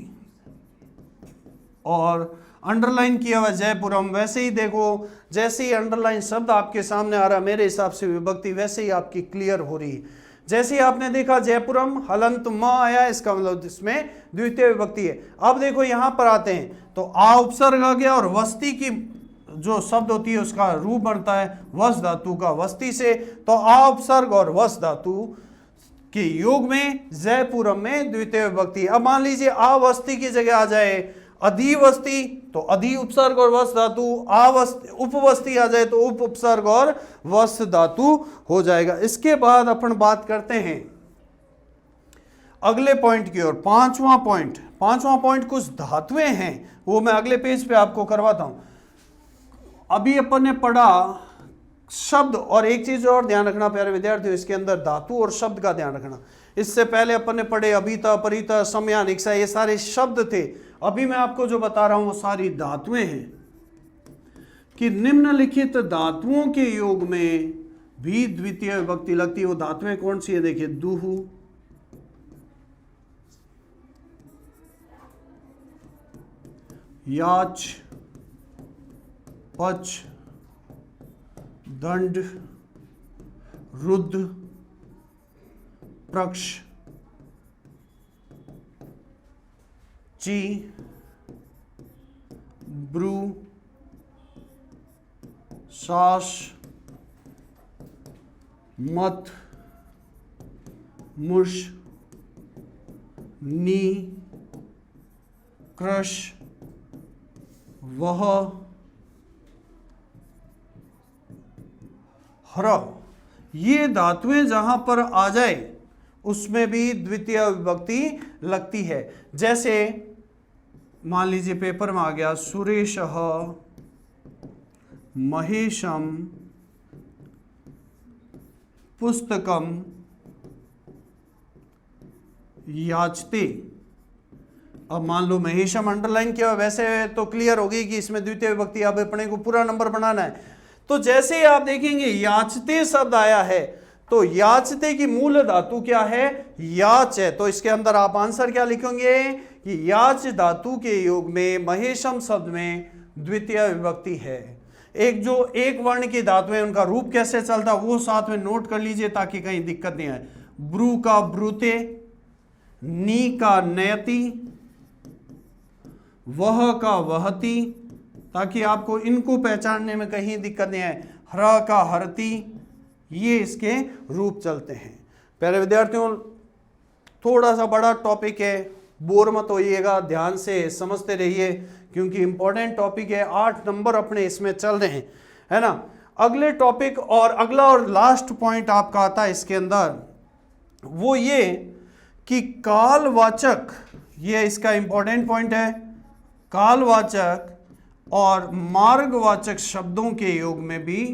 और अंडरलाइन किया हुआ जयपुरम। वैसे ही देखो जैसे ही अंडरलाइन शब्द आपके सामने आ रहा है मेरे हिसाब से विभक्ति वैसे ही आपकी क्लियर हो रही है। जैसे ही आपने देखा जयपुरम हलंत म आया, इसका मतलब इसमें द्वितीय विभक्ति है। अब देखो यहां पर आते हैं तो आ उपसर्ग आ गया और वस्ती की जो शब्द होती है उसका रूप बनता है वस धातु का, वस्ती से, तो आ उपसर्ग और वस धातु के योग में जयपुरम में द्वितीय विभक्ति। अब मान लीजिए आवस्ती की जगह आ जाए अधिवस्ती, तो अधि उपसर्ग और वस धातु, उपवस्ती आ जाए तो उप उपसर्ग और वस धातु हो जाएगा। इसके बाद अपन बात करते हैं अगले पॉइंट की ओर। पांचवा पॉइंट कुछ धातुएं हैं वो मैं अगले पेज पे आपको करवाता हूं। अभी अपन ने पढ़ा शब्द, और एक चीज और ध्यान रखना प्यारे विद्यार्थियों, इसके अंदर धातु और शब्द का ध्यान रखना। इससे पहले अपन ने पढ़े अभिता, परिता, समया, निक्सा, ये सारे शब्द थे। अभी मैं आपको जो बता रहा हूं वो सारी धातुएं हैं कि निम्नलिखित धातुओं के योग में भी द्वितीय विभक्ति लगती है। वो धातुएं कौन सी है? देखिए दुहु, याच, पच, दंड, रुद्र, प्रक्ष, ची, ब्रू, सास, मत, मुष, नी, क्रश, वह, ह्र, ये धातुएं जहां पर आ जाए उसमें भी द्वितीय विभक्ति लगती है। जैसे मान लीजिए पेपर में आ गया सुरेशः महेशम पुस्तकम याचते। अब मान लो महेशम अंडरलाइन किया, वैसे तो क्लियर होगी कि इसमें द्वितीय विभक्ति, अब अपने को पूरा नंबर बनाना है। तो जैसे ही आप देखेंगे याचते शब्द आया है, तो याचते की मूल धातु क्या है? याच है। तो इसके अंदर आप आंसर क्या लिखेंगे कि याच धातु के योग में महेशम शब्द में द्वितीय विभक्ति है। एक वर्ण की धातु है, उनका रूप कैसे चलता है वो साथ में नोट कर लीजिए ताकि कहीं दिक्कत नहीं आए। ब्रू का ब्रूते, नी का नयति, वह का वहती, ताकि आपको इनको पहचानने में कहीं दिक्कत नहीं आए। हर का हरती, ये इसके रूप चलते हैं। प्यारे विद्यार्थियों, थोड़ा सा बड़ा टॉपिक है, बोर मत होइएगा, ध्यान से समझते रहिए क्योंकि इंपॉर्टेंट टॉपिक है। 8 नंबर अपने इसमें चल रहे हैं, है ना। अगले टॉपिक और अगला और लास्ट पॉइंट आपका आता है इसके अंदर, वो ये कि कालवाचक, ये इसका इंपॉर्टेंट पॉइंट है, कालवाचक और मार्गवाचक शब्दों के योग में भी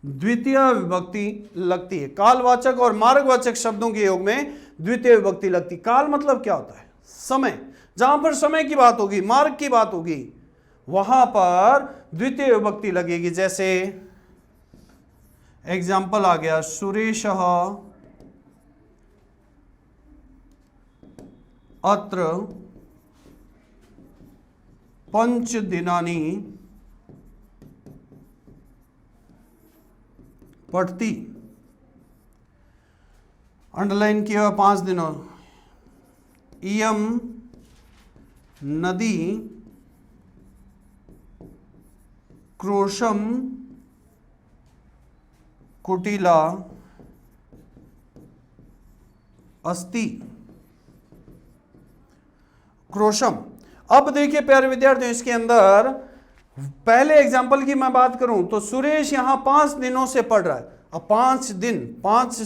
द्वितीय विभक्ति लगती है। कालवाचक और मार्गवाचक शब्दों के योग में द्वितीय विभक्ति लगती। काल मतलब क्या होता है? समय। जहां पर समय की बात होगी, मार्ग की बात होगी, वहां पर द्वितीय विभक्ति लगेगी। जैसे एग्जाम्पल आ गया सुरेशः अत्र 5 दिनानि पठति। अंडरलाइन किया 5 दिनों। इयम नदी क्रोशम कुटिला अस्ति। क्रोशम। अब देखिए प्यारे विद्यार्थियों, इसके अंदर पहले एग्जाम्पल की मैं बात करूं तो सुरेश यहां 5 दिनों से पढ़ रहा है। अब 5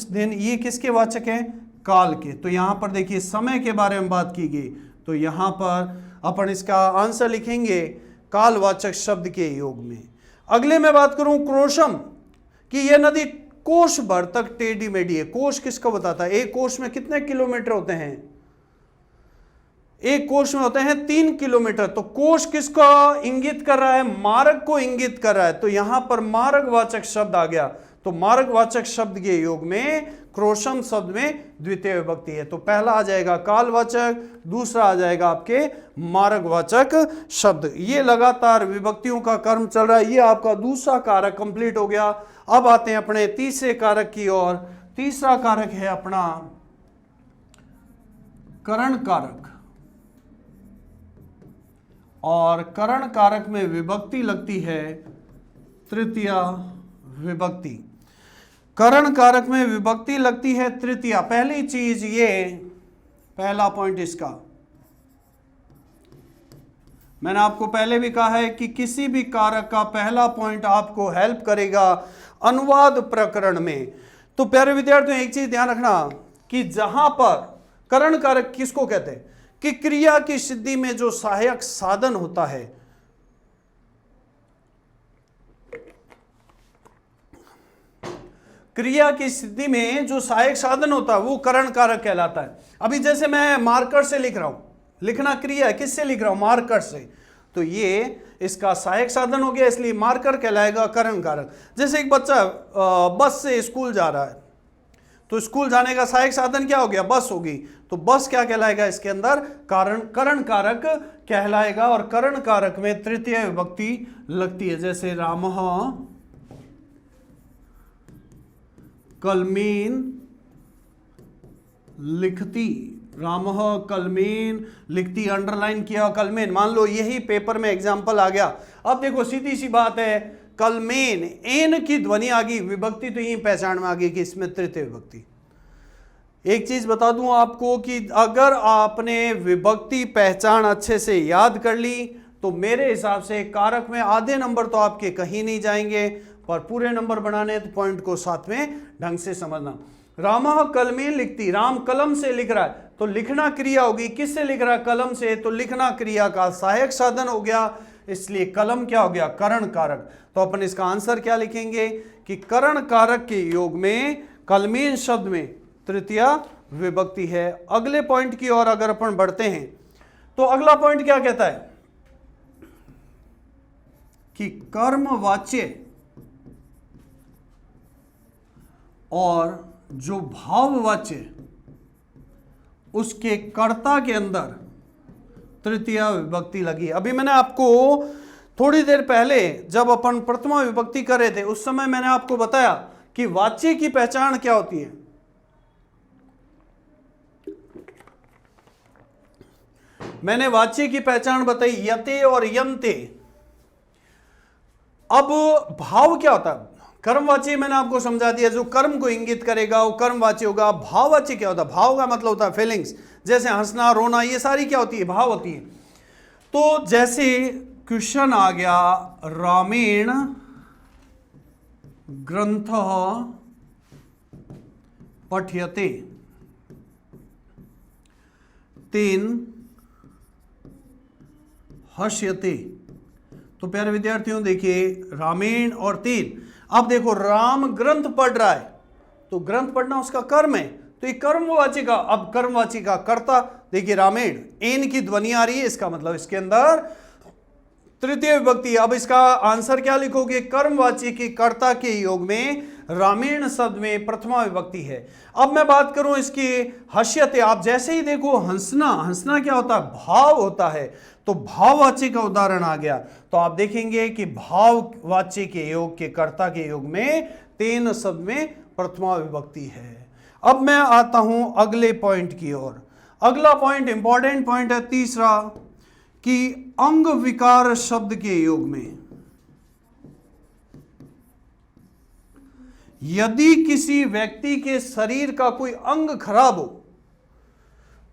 दिन ये किसके वाचक हैं? काल के। तो यहां पर देखिए समय के बारे में बात की गई, तो यहां पर अपन इसका आंसर लिखेंगे कालवाचक शब्द के योग में। अगले में बात करूं क्रोशम, कि यह नदी कोश भर तक टेढ़ी मेढ़ी है। कोश किसको बताता है? एक कोश में कितने किलोमीटर होते हैं? एक कोश में होते हैं 3 किलोमीटर। तो कोश किसको इंगित कर रहा है? मार्ग को इंगित कर रहा है। तो यहां पर मार्गवाचक शब्द आ गया। तो मार्गवाचक शब्द के योग में क्रोशम शब्द में द्वितीय विभक्ति है। तो पहला आ जाएगा कालवाचक, दूसरा आ जाएगा आपके मार्गवाचक शब्द। ये लगातार विभक्तियों का क्रम चल रहा है। ये आपका दूसरा कारक कंप्लीट हो गया। अब आते हैं अपने तीसरे कारक की ओर। तीसरा कारक है अपना करण कारक, और करण कारक में विभक्ति लगती है तृतीय विभक्ति। करण कारक में विभक्ति लगती है तृतीय। पहली चीज ये, पहला पॉइंट इसका, मैंने आपको पहले भी कहा है कि किसी भी कारक का पहला पॉइंट आपको हेल्प करेगा अनुवाद प्रकरण में। तो प्यारे विद्यार्थियों, एक चीज ध्यान रखना कि जहां पर करण कारक किसको कहते हैं कि क्रिया की सिद्धि में जो सहायक साधन होता है, क्रिया की सिद्धि में जो सहायक साधन होता है वो करण कारक कहलाता है। अभी जैसे मैं मार्कर से लिख रहा हूं, लिखना क्रिया है, किससे लिख रहा हूं? मार्कर से। तो ये इसका सहायक साधन हो गया, इसलिए मार्कर कहलाएगा करण कारक। जैसे एक बच्चा बस से स्कूल जा रहा है, तो स्कूल जाने का सहायक साधन क्या हो गया? बस होगी। तो बस क्या कहलाएगा? इसके अंदर करण कारक कहलाएगा। और करण कारक में तृतीय विभक्ति लगती है। जैसे रामः कलमेन लिखती, रामः कलमेन लिखती, अंडरलाइन किया कलमेन। मान लो यही पेपर में एग्जाम्पल आ गया। अब देखो सीधी सी बात है, कलमेन, एन की ध्वनि आ गई, विभक्ति तो यही पहचान में आ गई कि इसमें तृतीय विभक्ति। एक चीज बता दूं आपको कि अगर आपने विभक्ति पहचान अच्छे से याद कर ली तो मेरे हिसाब से कारक में आधे नंबर तो आपके कहीं नहीं जाएंगे, पर पूरे नंबर बनाने हैं तो पॉइंट को साथ में ढंग से समझना। रामः कलमेन लिखती, राम कलम से लिख रहा है तो लिखना क्रिया होगी, किससे लिख रहा है? कलम से, तो लिखना क्रिया का सहायक साधन हो गया, इसलिए कलम क्या हो गया? करण कारक। तो अपन इसका आंसर क्या लिखेंगे कि करण कारक के योग में कलमेन शब्द में तृतीय विभक्ति है। अगले पॉइंट की ओर अगर अपन बढ़ते हैं तो अगला पॉइंट क्या कहता है कि कर्मवाच्य और जो भाववाच्य उसके कर्ता के अंदर तृतीय विभक्ति लगी। अभी मैंने आपको थोड़ी देर पहले जब अपन प्रथमा विभक्ति कर रहे थे उस समय मैंने आपको बताया कि वाच्य की पहचान क्या होती है। मैंने वाच्य की पहचान बताई यते और यन्ते। अब भाव क्या होता है? कर्मवाच्य मैंने आपको समझा दिया, जो कर्म को इंगित करेगा वो कर्मवाच्य होगा। भाववाच्य क्या होता है? भाव का मतलब होता है फीलिंग्स, जैसे हंसना रोना, ये सारी क्या होती है? भाव होती है। तो जैसे क्वेश्चन आ गया रामेण ग्रंथ पठ्यते तेन हस्यते। तो प्यारे विद्यार्थियों देखिए रामेण और तेन, अब देखो राम ग्रंथ पढ़ रहा है तो ग्रंथ पढ़ना उसका कर्म है, तो ये कर्मवाची का, अब कर्मवाची का कर्ता देखिए रामेण, एन की ध्वनि आ रही है, इसका मतलब इसके अंदर तृतीय विभक्ति। अब इसका आंसर क्या लिखोगे? कर्मवाची के कर्ता के योग में रामेण शब्द में प्रथमा विभक्ति है। अब मैं बात करूं इसकी हस्यते, आप जैसे ही देखो हंसना, हंसना क्या होता है? भाव होता है, तो भाववाच्य का उदाहरण आ गया। तो आप देखेंगे कि भाववाच्य के योग के कर्ता के योग में तेन शब्द में प्रथमा विभक्ति है। अब मैं आता हूं अगले पॉइंट की ओर। अगला पॉइंट इंपॉर्टेंट पॉइंट है तीसरा, कि अंग विकार शब्द के योग में यदि किसी व्यक्ति के शरीर का कोई अंग खराब हो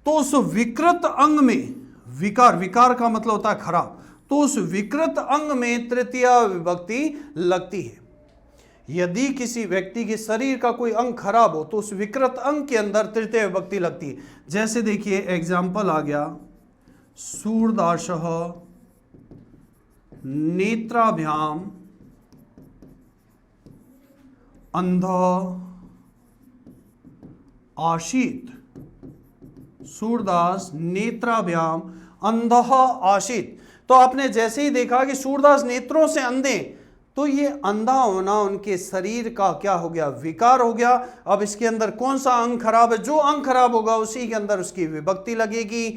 तो उस विकृत अंग में, विकार, विकार का मतलब होता है खराब, तो उस विकृत अंग में तृतीय विभक्ति लगती है। यदि किसी व्यक्ति के शरीर का कोई अंग खराब हो तो उस विकृत अंग के अंदर तृतीय विभक्ति लगती है। जैसे देखिए एग्जाम्पल आ गया शूरदासः नेत्राभ्याम अंध आशीत। सूरदास नेत्राभ्याम अंधः आशीत। तो आपने जैसे ही देखा कि सूरदास नेत्रों से अंधे, तो ये अंधा होना उनके शरीर का क्या हो गया? विकार हो गया। अब इसके अंदर कौन सा अंग खराब है? जो अंग खराब होगा उसी के अंदर उसकी विभक्ति लगेगी।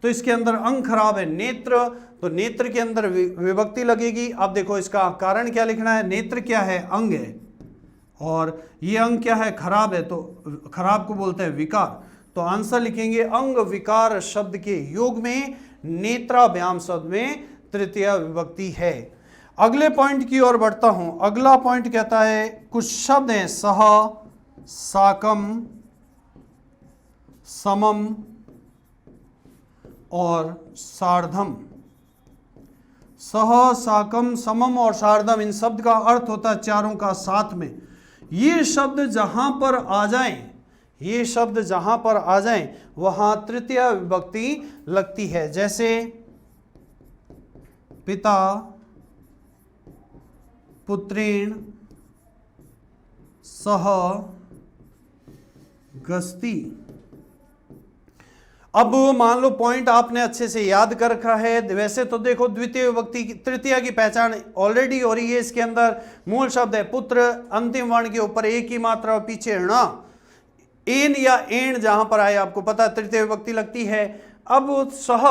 तो इसके अंदर अंग खराब है नेत्र, तो नेत्र के अंदर विभक्ति लगेगी। अब देखो इसका कारण क्या लिखना है? नेत्र क्या है? अंग है, और ये अंग क्या है? खराब है, तो खराब को बोलते हैं विकार। तो आंसर लिखेंगे अंग विकार शब्द के योग में नेत्राभ्याम शब्द में तृतीय विभक्ति है। अगले पॉइंट की ओर बढ़ता हूं। अगला पॉइंट कहता है कुछ शब्द हैं सह, साकम, समम और सार्धम। सह, साकम, समम और सार्धम, इन शब्द का अर्थ होता है चारों का साथ में। ये शब्द जहां पर आ जाएं, ये शब्द जहां पर आ जाएं वहां तृतीय विभक्ति लगती है। जैसे पिता पुत्रेण सह गस्ती। अब मान लो पॉइंट आपने अच्छे से याद कर रखा है। वैसे तो देखो द्वितीय विभक्ति की, तृतीय की पहचान ऑलरेडी हो रही है। इसके अंदर मूल शब्द है पुत्र, अंतिम वर्ण के ऊपर एक ही मात्रा और पीछे ण, एन या एण जहां पर आए आपको पता तृतीय विभक्ति लगती है। अब सह,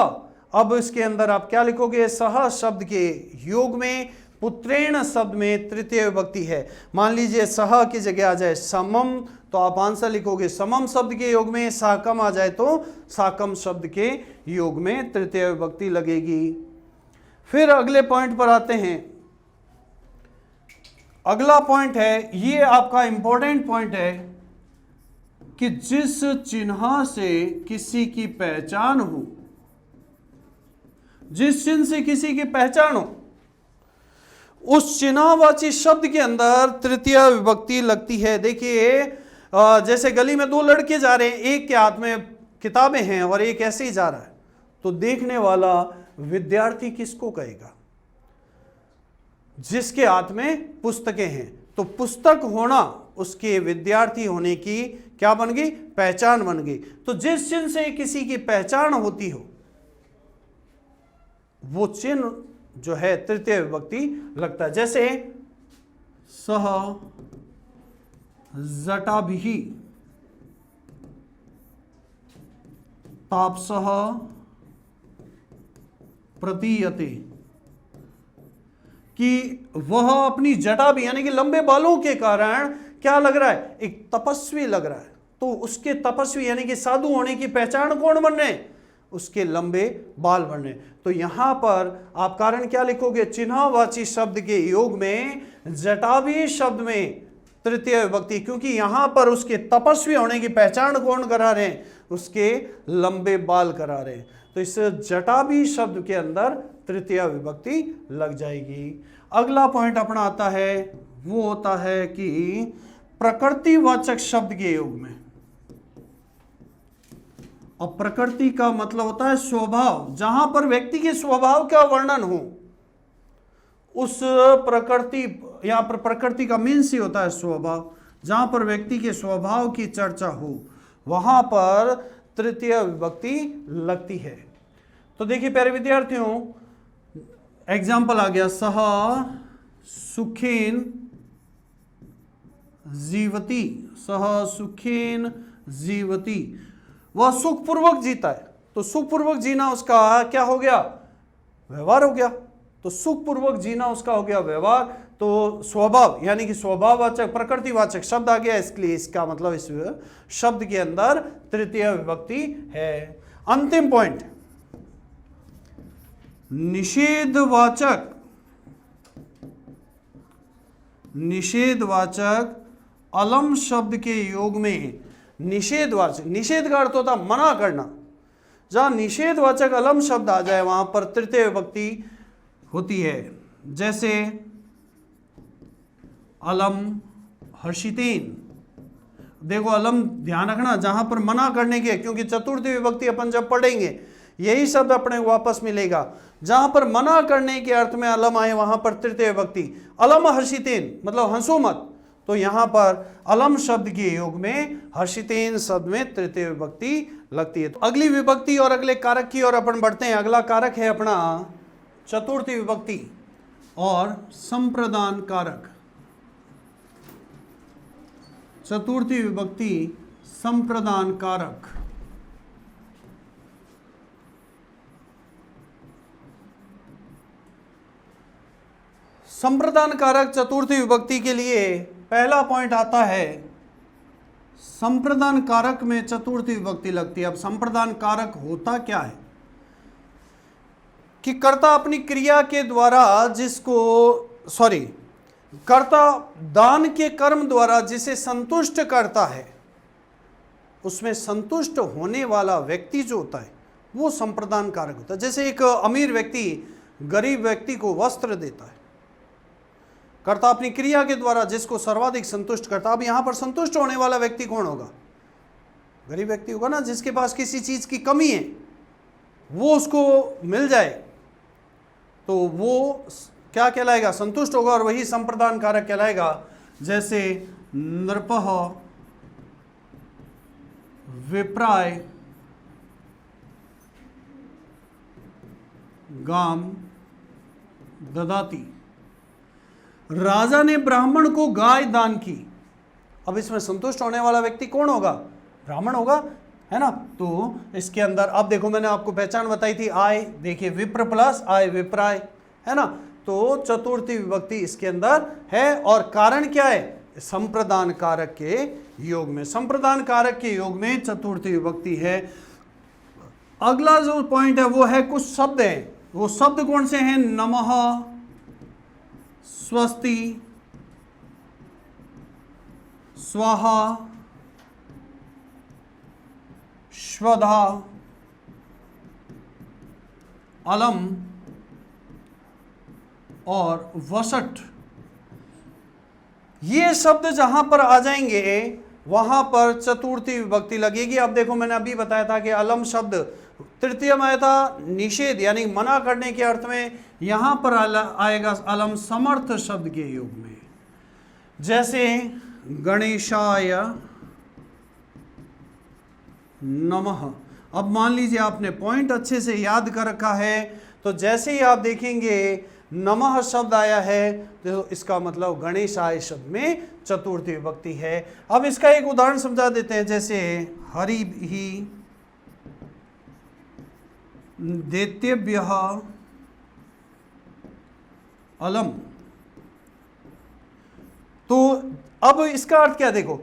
अब इसके अंदर आप क्या लिखोगे? सह शब्द के योग में पुत्रेण शब्द में तृतीय विभक्ति है। मान लीजिए सह की जगह आ जाए समम, तो आप आंसर लिखोगे समम शब्द के योग में। साकम आ जाए तो साकम शब्द के योग में तृतीय विभक्ति लगेगी। फिर अगले पॉइंट पर आते हैं। अगला पॉइंट है, ये आपका इंपॉर्टेंट पॉइंट है कि जिस चिन्ह से किसी की पहचान हो, जिस चिन्ह से किसी की पहचान हो उस चिन्हवाची शब्द के अंदर तृतीय विभक्ति लगती है। देखिए जैसे गली में दो लड़के जा रहे हैं, एक के हाथ में किताबें हैं और एक ऐसे ही जा रहा है, तो देखने वाला विद्यार्थी किसको कहेगा? जिसके हाथ में पुस्तकें हैं। तो पुस्तक होना उसके विद्यार्थी होने की क्या बन गई? पहचान बन गई। तो जिस चिन्ह से किसी की पहचान होती हो वो चिन्ह जो है तृतीय विभक्ति लगता है। जैसे सह जटाभिः तापसः प्रतीयते, कि वह अपनी जटा भी यानी कि लंबे बालों के कारण क्या लग रहा है? एक तपस्वी लग रहा है। तो उसके तपस्वी यानी कि साधु होने की पहचान कौन बन रहे हैं? उसके लंबे बाल बन रहे हैं। तो यहां पर आप कारण क्या लिखोगे? चिन्हवाची शब्द के योग में जटाभी शब्द में तृतीय विभक्ति, क्योंकि यहां पर उसके तपस्वी होने की पहचान कौन करा रहे हैं? उसके लंबे बाल करा रहे हैं। तो इस जटाभी शब्द के अंदर तृतीय विभक्ति लग जाएगी। अगला पॉइंट अपना आता है, वो होता है कि प्रकृतिवाचक शब्द के योग में। और प्रकृति का मतलब होता है स्वभाव, जहां पर व्यक्ति के स्वभाव का वर्णन हो, उस प्रकृति, यहां पर प्रकृति का मीन्स ही होता है स्वभाव। जहां पर व्यक्ति के स्वभाव की चर्चा हो वहां पर तृतीय विभक्ति लगती है। तो देखिए प्यारे विद्यार्थियों, एग्जाम्पल आ गया, सह सुखेन जीवती, सह सुखेन जीवती, वह सुखपूर्वक जीता है। तो सुखपूर्वक जीना उसका क्या हो गया? व्यवहार हो गया। तो सुखपूर्वक जीना उसका हो गया व्यवहार। तो स्वभाव यानी कि स्वभाववाचक प्रकृतिवाचक शब्द आ गया, इसलिए इसका मतलब इस शब्द के अंदर तृतीय विभक्ति है। अंतिम पॉइंट, निषेधवाचक, निषेधवाचक अलम शब्द के योग में निषेधवाचक, निषेध का अर्थ होता मना करना, जहां निषेधवाचक अलम शब्द आ जाए वहां पर तृतीय विभक्ति होती है। जैसे अलम हर्षितेन, देखो अलम ध्यान रखना जहां पर मना करने के, क्योंकि चतुर्थी विभक्ति अपन जब पढ़ेंगे यही शब्द अपने वापस मिलेगा। जहां पर मना करने के अर्थ में अलम आए वहां पर तृतीय विभक्ति। अलम हर्षितेन मतलब हंसो मत, तो यहां पर अलम शब्द के योग में हर्षितेन शब्द में तृतीय विभक्ति लगती है। तो अगली विभक्ति और अगले कारक की ओर अपन बढ़ते हैं। अगला कारक है अपना चतुर्थी विभक्ति और संप्रदान कारक। चतुर्थी विभक्ति संप्रदान कारक। संप्रदान कारक चतुर्थी विभक्ति के लिए पहला पॉइंट आता है, संप्रदान कारक में चतुर्थी विभक्ति लगती है। अब संप्रदान कारक होता क्या है कि कर्ता अपनी क्रिया के द्वारा कर्ता दान के कर्म द्वारा जिसे संतुष्ट करता है, उसमें संतुष्ट होने वाला व्यक्ति जो होता है वो संप्रदान कारक होता है। जैसे एक अमीर व्यक्ति गरीब व्यक्ति को वस्त्र देता है, कर्ता अपनी क्रिया के द्वारा जिसको सर्वाधिक संतुष्ट करता। अब यहां पर संतुष्ट होने वाला व्यक्ति कौन होगा? गरीब व्यक्ति होगा ना, जिसके पास किसी चीज की कमी है वो उसको मिल जाए तो वो क्या कहलाएगा? संतुष्ट होगा, और वही संप्रदान कारक कहलाएगा। जैसे नृपः विप्राय गाम ददाति, राजा ने ब्राह्मण को गाय दान की। अब इसमें संतुष्ट होने वाला व्यक्ति कौन होगा? ब्राह्मण होगा, है ना। तो इसके अंदर अब देखो मैंने आपको पहचान बताई थी, आय, देखिए विप्र प्लस आय विप्राय, है ना। तो चतुर्थी विभक्ति इसके अंदर है, और कारण क्या है? संप्रदान कारक के योग में, संप्रदान कारक के योग में चतुर्थी विभक्ति है। अगला जो पॉइंट है वो है कुछ शब्द हैं। वो शब्द कौन से हैं? नमः, स्वस्ति, स्वाहा, स्वधा, अलम और वसट, ये शब्द जहां पर आ जाएंगे वहां पर चतुर्थी विभक्ति लगेगी। अब देखो मैंने अभी बताया था कि अलम शब्द तृतीय में था निषेध यानी मना करने के अर्थ में, यहां पर आएगा अलम समर्थ शब्द के योग में। जैसे गणेशाय नमः। अब मान लीजिए आपने पॉइंट अच्छे से याद कर रखा है, तो जैसे ही आप देखेंगे नमः शब्द आया है तो इसका मतलब गणेशाय शब्द में चतुर्थी विभक्ति है। अब इसका एक उदाहरण समझा देते हैं, जैसे हरि ही देतेभ्यः अलम। तो अब इसका अर्थ क्या देखो,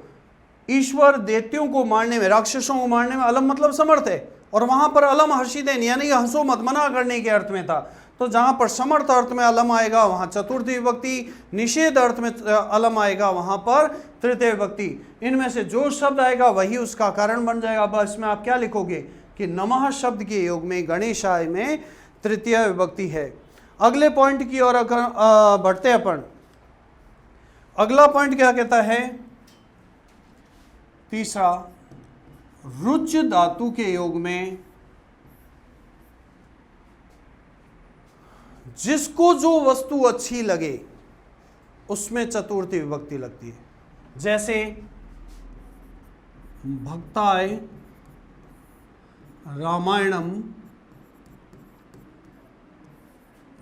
ईश्वर दैत्यों को मारने में, राक्षसों को मारने में अलम मतलब समर्थ है, और वहां पर अलम हर्षिदेन यानी हंसो मत, मना करने के अर्थ में था। तो जहां पर समर्थ अर्थ में अलम आएगा वहां चतुर्थी विभक्ति, निषेध अर्थ में अलम आएगा वहां पर तृतीय विभक्ति। इनमें से जो शब्द आएगा वही उसका कारण बन जाएगा। बस इसमें आप क्या लिखोगे कि नमः शब्द के योग में गणेशाय में तृतीय विभक्ति है। अगले पॉइंट की ओर बढ़ते हैं अपन। अगला पॉइंट क्या कहता है, तीसरा, रुच धातु के योग में जिसको जो वस्तु अच्छी लगे उसमें चतुर्थी विभक्ति लगती है। जैसे भक्ताय रामायणम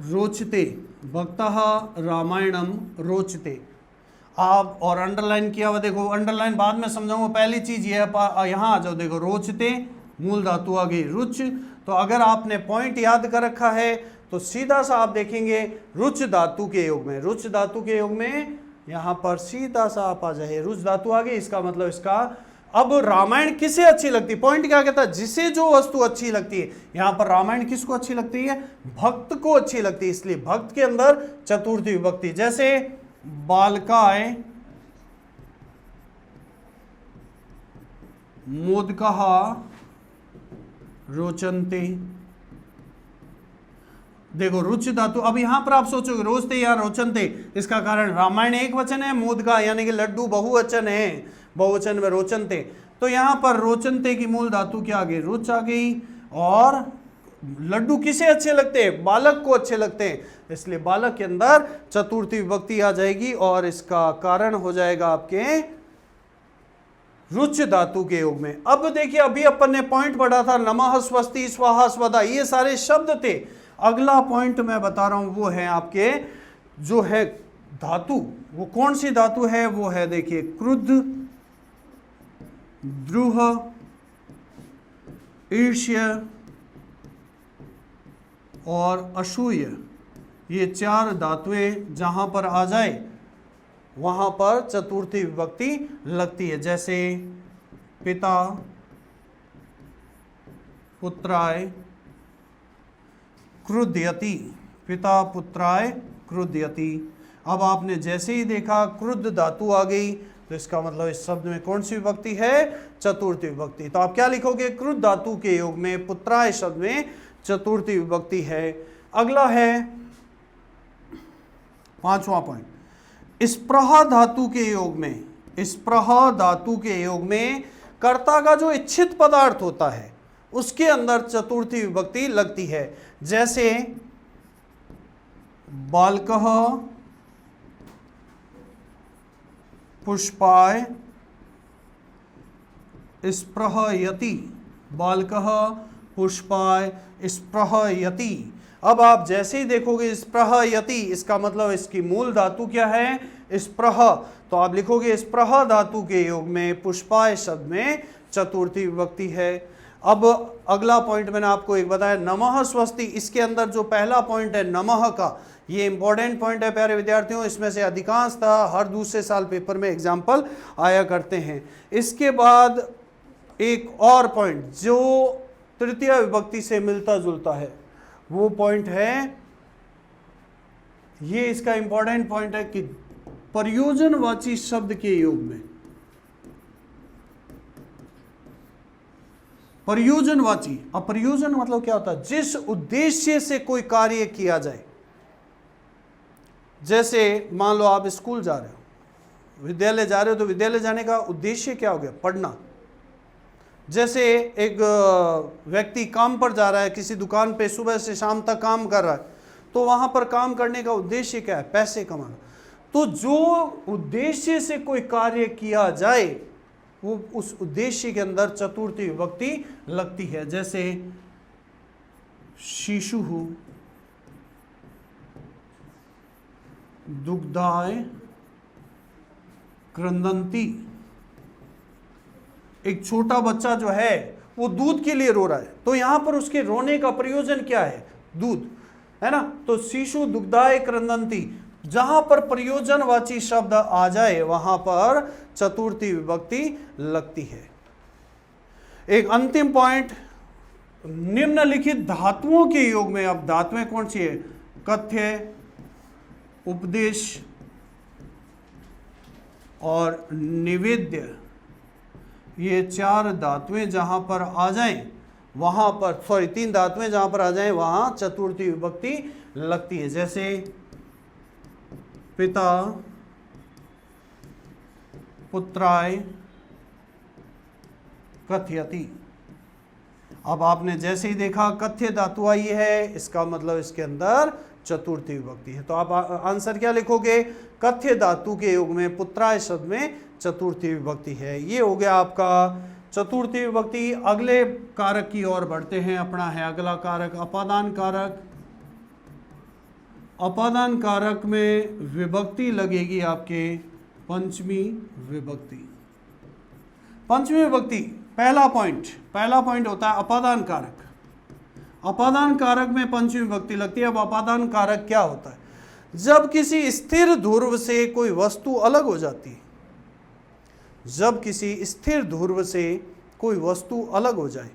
रोचते, भक्तः रामायणम रोचते। आप और अंडरलाइन किया हुआ देखो, अंडरलाइन बाद में समझाऊंगा, पहली चीज ये है, यहां आ जाओ देखो, रोचते मूल धातु आ गई रुच। तो अगर आपने पॉइंट याद कर रखा है तो सीधा सा आप देखेंगे रुच धातु के योग में, रुच धातु के योग में यहां पर सीधा सा आप आ जाए, रुच धातु आ गई, इसका मतलब इसका। अब रामायण किसे अच्छी लगती है, पॉइंट क्या कहता है, जिसे जो वस्तु अच्छी लगती है। यहां पर रामायण किसको अच्छी लगती है, भक्त को अच्छी लगती है, इसलिए भक्त के अंदर चतुर्थी विभक्ति। जैसे बालकाय मोदकः रोचन्ते। देखो रुच धातु, अब यहां पर आप सोचोगे रोचते या रोचनते, इसका कारण रामायण एक वचन है, मोदका यानी कि लड्डू बहुवचन है, बहुवचन में रोचनते। तो यहां पर रोचनते की मूल धातु क्या आ गई, रुच आ गई। और लड्डू किसे अच्छे लगते हैं, बालक को अच्छे लगते हैं, इसलिए बालक के अंदर चतुर्थी विभक्ति आ जाएगी और इसका कारण हो जाएगा आपके रुच धातु के योग में। अब देखिए अभी अपन ने पॉइंट पढ़ा था नमः स्वस्ति स्वाहा स्वधा, ये सारे शब्द थे। अगला पॉइंट मैं बता रहा हूं वो है आपके जो है धातु, वो कौन सी धातु है, वो है देखिए क्रुद्ध, द्रुह, ईर्ष्य और असूय। ये चार धातुएं जहां पर आ जाए वहां पर चतुर्थी विभक्ति लगती है। जैसे पिता पुत्राय क्रुध्यति, पिता पुत्राय क्रुध्यति। अब आपने जैसे ही देखा क्रुद्ध धातु आ गई तो इसका मतलब इस शब्द में कौन सी विभक्ति है, चतुर्थी विभक्ति। तो आप क्या लिखोगे, क्रुद्ध धातु के योग में पुत्राय शब्द में चतुर्थी विभक्ति है। अगला है पांचवा पॉइंट, स्प्रह धातु के योग में, स्प्रह धातु के योग में कर्ता का जो इच्छित पदार्थ होता है उसके अंदर चतुर्थी विभक्ति लगती है। जैसे बालकः पुष्पाय स्पृहयति, बालकः पुष्पाय स्पृहयति। अब आप जैसे ही देखोगे स्पृहयति, इसका मतलब इसकी मूल धातु क्या है, स्पृह। तो आप लिखोगे स्पृह धातु के योग में पुष्पाय शब्द में चतुर्थी विभक्ति है। अब अगला पॉइंट मैंने आपको एक बताया नमः स्वस्ति, इसके अंदर जो पहला पॉइंट है नमः का, ये इंपॉर्टेंट पॉइंट है प्यारे विद्यार्थियों, इसमें से अधिकांशतः हर दूसरे साल पेपर में एग्जाम्पल आया करते हैं। इसके बाद एक और पॉइंट जो तृतीय विभक्ति से मिलता जुलता है वो पॉइंट है, ये इसका इंपॉर्टेंट पॉइंट है कि प्रयोजनवाची शब्द के योग में, प्रयोजनवाची। अब प्रयोजन मतलब क्या होता है, जिस उद्देश्य से कोई कार्य किया जाए, जैसे मान लो आप स्कूल जा रहे हो, विद्यालय जा रहे हो, तो विद्यालय जाने का उद्देश्य क्या हो गया? पढ़ना। जैसे एक व्यक्ति काम पर जा रहा है, किसी दुकान पे सुबह से शाम तक काम कर रहा है, तो वहां पर काम करने का उद्देश्य क्या है? पैसे कमाना। तो जो उद्देश्य से कोई कार्य किया जाए वो उस उद्देश्य के अंदर चतुर्थी विभक्ति लगती है। जैसे शिशु दुग्धाय क्रंदन्ति, एक छोटा बच्चा जो है वो दूध के लिए रो रहा है, तो यहां पर उसके रोने का प्रयोजन क्या है? दूध, है ना। तो शिशु दुग्धाय क्रंदन्ति, जहां पर प्रयोजनवाची शब्द आ जाए वहां पर चतुर्थी विभक्ति लगती है। एक अंतिम पॉइंट, निम्नलिखित धातुओं के योग में, अब धातुएं कौन सी है? कथ्य, उपदेश और निवेद्य, ये 4 धातुएं जहां पर आ जाएं वहां पर, सॉरी 3 धातुएं जहां पर आ जाएं वहां चतुर्थी विभक्ति लगती है। जैसे पिता पुत्राय कथयति। अब आपने जैसे ही देखा कथ्य धातु आई है, इसका मतलब इसके अंदर चतुर्थी विभक्ति है। तो आप आंसर क्या लिखोगे? कथ्य धातु के योग में पुत्राय शब्द में चतुर्थी विभक्ति है। ये हो गया आपका चतुर्थी विभक्ति। अगले कारक की ओर बढ़ते हैं। अपना है अगला कारक अपादान कारक। अपादान कारक में विभक्ति लगेगी आपके पंचमी विभक्ति। पंचमी विभक्ति पहला पॉइंट होता है अपादान कारक। अपादान कारक में पंचमी विभक्ति लगती है। अब अपादान कारक क्या होता है? जब किसी स्थिर ध्रुव से कोई वस्तु अलग हो जाती है, जब किसी स्थिर ध्रुव से कोई वस्तु अलग हो जाए,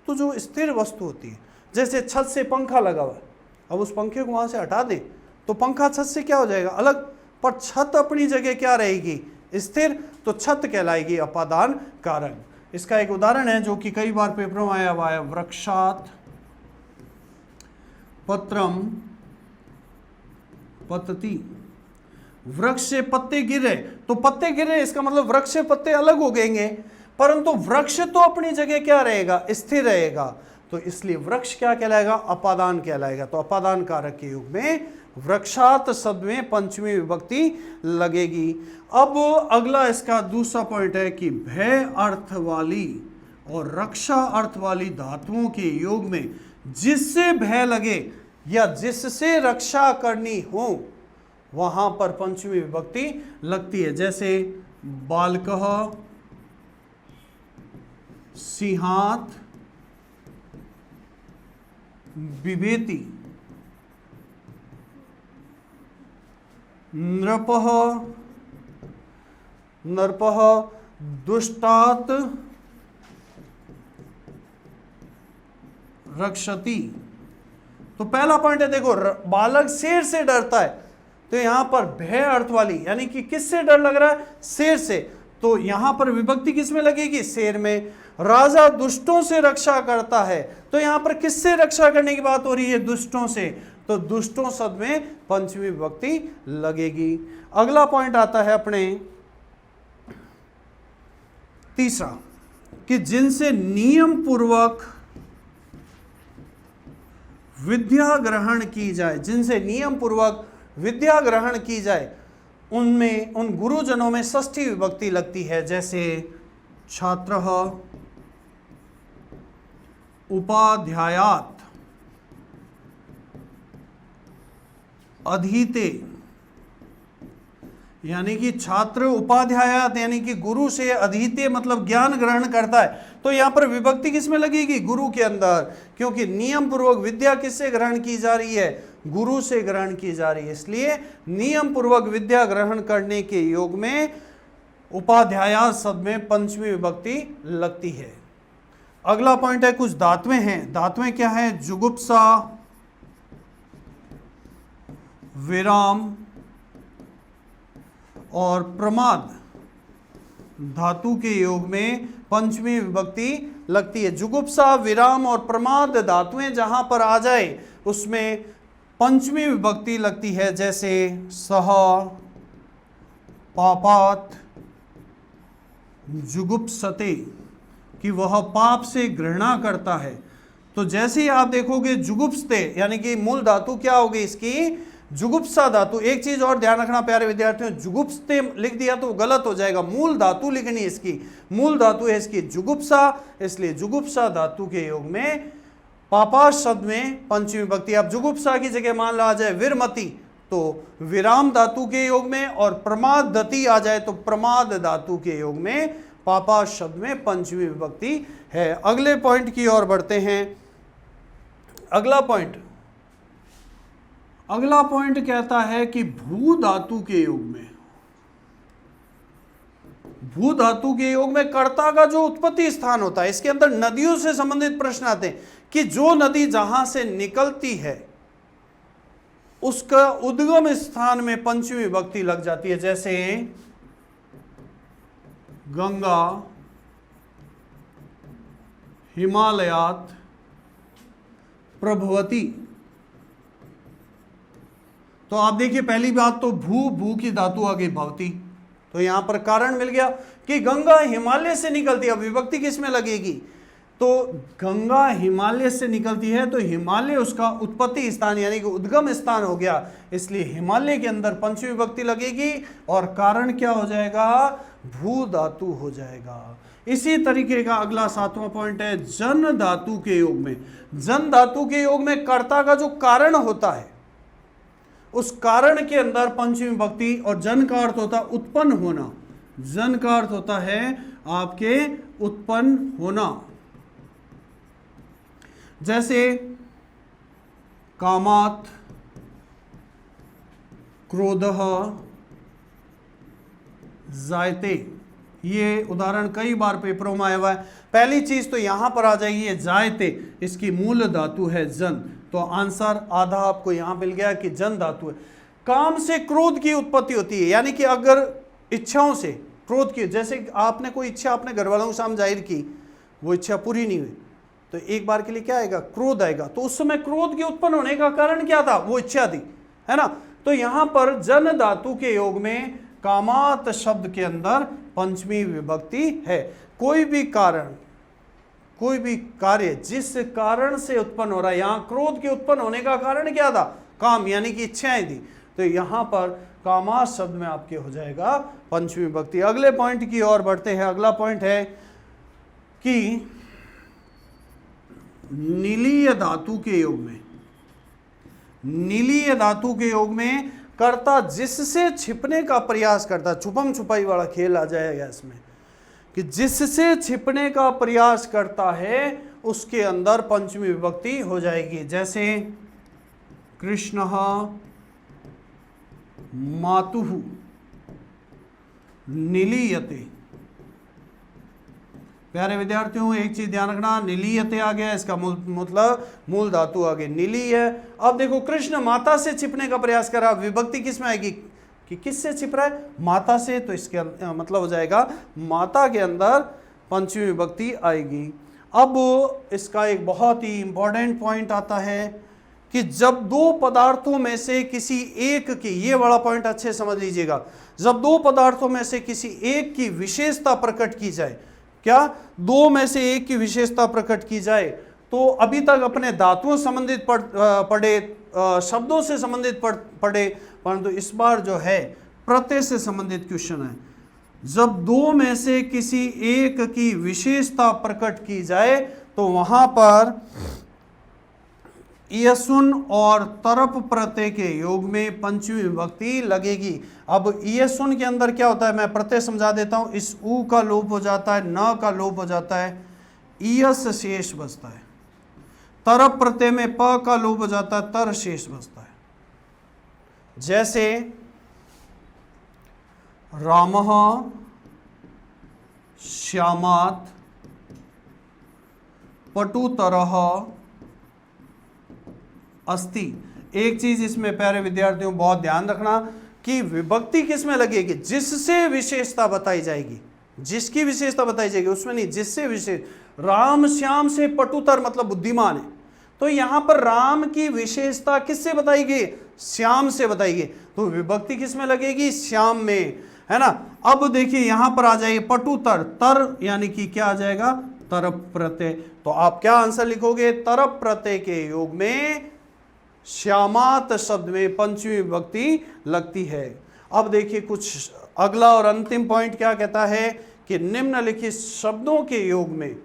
तो जो स्थिर वस्तु होती है, जैसे छत से पंखा लगा हुआ है, अब उस पंखे को वहां से हटा दें तो पंखा छत से क्या हो जाएगा? अलग। पर छत अपनी जगह क्या रहेगी? स्थिर। तो छत कहलाएगी अपादान कारक। इसका एक उदाहरण है जो कि कई बार पेपरों में आया हुआ है, वृक्षात पत्रम पतति। वृक्ष से पत्ते गिरे, तो पत्ते गिरे इसका मतलब वृक्ष से पत्ते अलग हो गएंगे, परंतु वृक्ष तो अपनी जगह क्या रहेगा? स्थिर रहेगा। तो इसलिए वृक्ष क्या कहलाएगा? अपादान कहलाएगा। तो अपादान कारक के युग में वृक्षात शब्द में पंचमी विभक्ति लगेगी। अब अगला इसका दूसरा पॉइंट है कि भय अर्थ वाली और रक्षा अर्थ वाली धातुओं के योग में जिससे भय लगे या जिससे रक्षा करनी हो वहां पर पंचमी विभक्ति लगती है। जैसे बालकः सिंहात बिभेति, नृपः नृपः दुष्टात् रक्षति। तो पहला पॉइंट है, देखो बालक शेर से डरता है, तो यहां पर भय अर्थ वाली, यानी कि किससे डर लग रहा है? शेर से। तो यहां पर विभक्ति किस में लगेगी? शेर में। राजा दुष्टों से रक्षा करता है, तो यहां पर किससे रक्षा करने की बात हो रही है? दुष्टों से। तो दुष्टों शब्द में पंचमी विभक्ति लगेगी। अगला पॉइंट आता है अपने तीसरा, कि जिनसे नियम पूर्वक विद्या ग्रहण की जाए, जिनसे नियम पूर्वक विद्या ग्रहण की जाए, उनमें उन गुरुजनों में षष्ठी विभक्ति लगती है। जैसे छात्रः उपाध्यायात् अधीते, यानी कि छात्र उपाध्यायात यानी कि गुरु से, अधीते मतलब ज्ञान ग्रहण करता है। तो यहां पर विभक्ति किसमें लगेगी? गुरु के अंदर, क्योंकि नियम पूर्वक विद्या किससे ग्रहण की जा रही है? गुरु से ग्रहण की जा रही है। इसलिए नियम पूर्वक विद्या ग्रहण करने के योग में उपाध्यायात शब्द में पंचमी विभक्ति लगती है। अगला पॉइंट है, कुछ धातुएं हैं। धातुएं क्या है? जुगुप्सा, विराम और प्रमाद धातु के योग में पंचमी विभक्ति लगती है। जुगुप्सा, विराम और प्रमाद धातुएं जहां पर आ जाए उसमें पंचमी विभक्ति लगती है, जैसे सह, पापात, जुगुप्सते, कि वह पाप से घृणा करता है। तो जैसे ही आप देखोगे जुगुप्सते, यानी कि मूल धातु क्या होगी इसकी, जुगुप्सा धातु। एक चीज और ध्यान रखना प्यारे विद्यार्थियों, जुगुप्सते लिख दिया तो गलत हो जाएगा, मूल धातु लिखनी है इसकी। मूल धातु है इसकी जुगुप्सा, इसलिए जुगुप्सा धातु के योग में पापा शब्द में पंचमी विभक्ति। अब जुगुप्सा की जगह मान लो आ जाए विरमति, तो विराम धातु के योग में, और प्रमादति आ जाए तो प्रमाद धातु के योग में पापा शब्द में पंचमी विभक्ति है। अगले पॉइंट की ओर बढ़ते हैं। अगला पॉइंट कहता है कि भू धातु के योग में, भू धातु के योग में कर्ता का जो उत्पत्ति स्थान होता है, इसके अंदर नदियों से संबंधित प्रश्न आते हैं कि जो नदी जहां से निकलती है उसका उद्गम स्थान में पंचमी विभक्ति लग जाती है, जैसे गंगा, हिमालयात, प्रभवती। तो आप देखिए पहली बात तो भू की धातु आ गई भवती, तो यहां पर कारण मिल गया कि गंगा हिमालय से निकलती है। अब विभक्ति किस में लगेगी, तो गंगा हिमालय से निकलती है, तो हिमालय उसका उत्पत्ति स्थान यानी कि उद्गम स्थान हो गया, इसलिए हिमालय के अंदर पंचमी विभक्ति लगेगी और कारण क्या हो जाएगा, भू धातु हो जाएगा। इसी तरीके का अगला 7वां पॉइंट है जन धातु के योग में। जन धातु के योग में कर्ता का जो कारण होता है, उस कारण के अंदर पंचमी विभक्ति, और जन का अर्थ होता है उत्पन्न होना, जन का अर्थ होता है आपके उत्पन्न होना, जैसे कामात, क्रोधः, जायते। ये उदाहरण कई बार पेपरों में आया हुआ है। पहली चीज तो यहां पर आ जाएगी ये जायते, इसकी मूल धातु है जन, तो आंसर आधा आपको यहां मिल गया कि जन धातु है। काम से क्रोध की उत्पत्ति होती है, यानी कि अगर इच्छाओं से क्रोध की, जैसे आपने कोई इच्छा अपने घर वालों के सामने जाहिर की, वो इच्छा पूरी नहीं हुई, तो एक बार के लिए क्या आएगा, क्रोध आएगा। तो उस समय क्रोध के उत्पन्न होने का कारण क्या था, वो इच्छा थी, है ना। तो यहां पर जन धातु के योग में कामात शब्द के अंदर पंचमी विभक्ति है। कोई भी कारण, कोई भी कार्य जिस कारण से उत्पन्न हो रहा है, यहां क्रोध के उत्पन्न होने का कारण क्या था, काम यानी कि इच्छाएं थी, तो यहां पर कामात शब्द में आपके हो जाएगा पंचमी विभक्ति। अगले पॉइंट की ओर बढ़ते हैं। अगला पॉइंट है कि नीलीय धातु के योग में, नीलीय धातु के योग में कर्ता जिससे छिपने का प्रयास करता, छुपम छुपाई वाला खेल आ जाएगा इसमें, कि जिससे छिपने का प्रयास करता है उसके अंदर पंचमी विभक्ति हो जाएगी, जैसे कृष्णः मातुः निलीयते। प्यारे विद्यार्थियों एक चीज ध्यान रखना, निलीयते आ गया, इसका मतलब मूल धातु आ गई नीली है। अब देखो कृष्ण माता से छिपने का प्रयास कर रहा, विभक्ति किस में आएगी कि किससे छिप रहा है, माता से, तो इसके मतलब हो जाएगा माता के अंदर पंचमी विभक्ति आएगी। अब इसका एक बहुत ही इंपॉर्टेंट पॉइंट आता है कि जब दो पदार्थों में से किसी एक की, ये वाला पॉइंट अच्छे समझ लीजिएगा, जब दो पदार्थों में से किसी एक की विशेषता प्रकट की जाए, क्या दो में से एक की विशेषता प्रकट की जाए, तो अभी तक अपने धातुओं संबंधित पढ़े, शब्दों से संबंधित पढ़े, परंतु इस बार जो है प्रत्यय से संबंधित क्वेश्चन है। जब दो में से किसी एक की विशेषता प्रकट की जाए तो वहां पर ईयसुन और तरप प्रत्यय के योग में पंचमी विभक्ति लगेगी। अब ईयसुन के अंदर क्या होता है, मैं प्रत्यय समझा देता हूं। इस ऊ का लोप हो जाता है, न का लोप हो जाता है, ईयस शेष बचता है। तरप प्रत्यय में प का लोप हो जाता है, तर शेष बचता है। जैसे रामः श्यामात् पटुतरः अस्ति। एक चीज इसमें प्यारे विद्यार्थियों बहुत ध्यान रखना कि विभक्ति किस में लगेगी, जिससे विशेषता बताई जाएगी, जिसकी विशेषता बताई जाएगी उसमें नहीं, जिससे विशेष। राम श्याम से पटुतर मतलब बुद्धिमान है, तो यहां पर राम की विशेषता किससे बताएगी? श्याम से बताएगी। तो विभक्ति किस में लगेगी? श्याम में, है ना। अब देखिए यहां पर आ जाइए पटुतर, तर यानी कि क्या आ जाएगा? तरप प्रत्यय। तो आप क्या आंसर लिखोगे? तरप प्रत्यय के योग में श्यामात शब्द में पंचमी विभक्ति लगती है। अब देखिए कुछ अगला और अंतिम पॉइंट क्या कहता है कि निम्नलिखित शब्दों के योग में,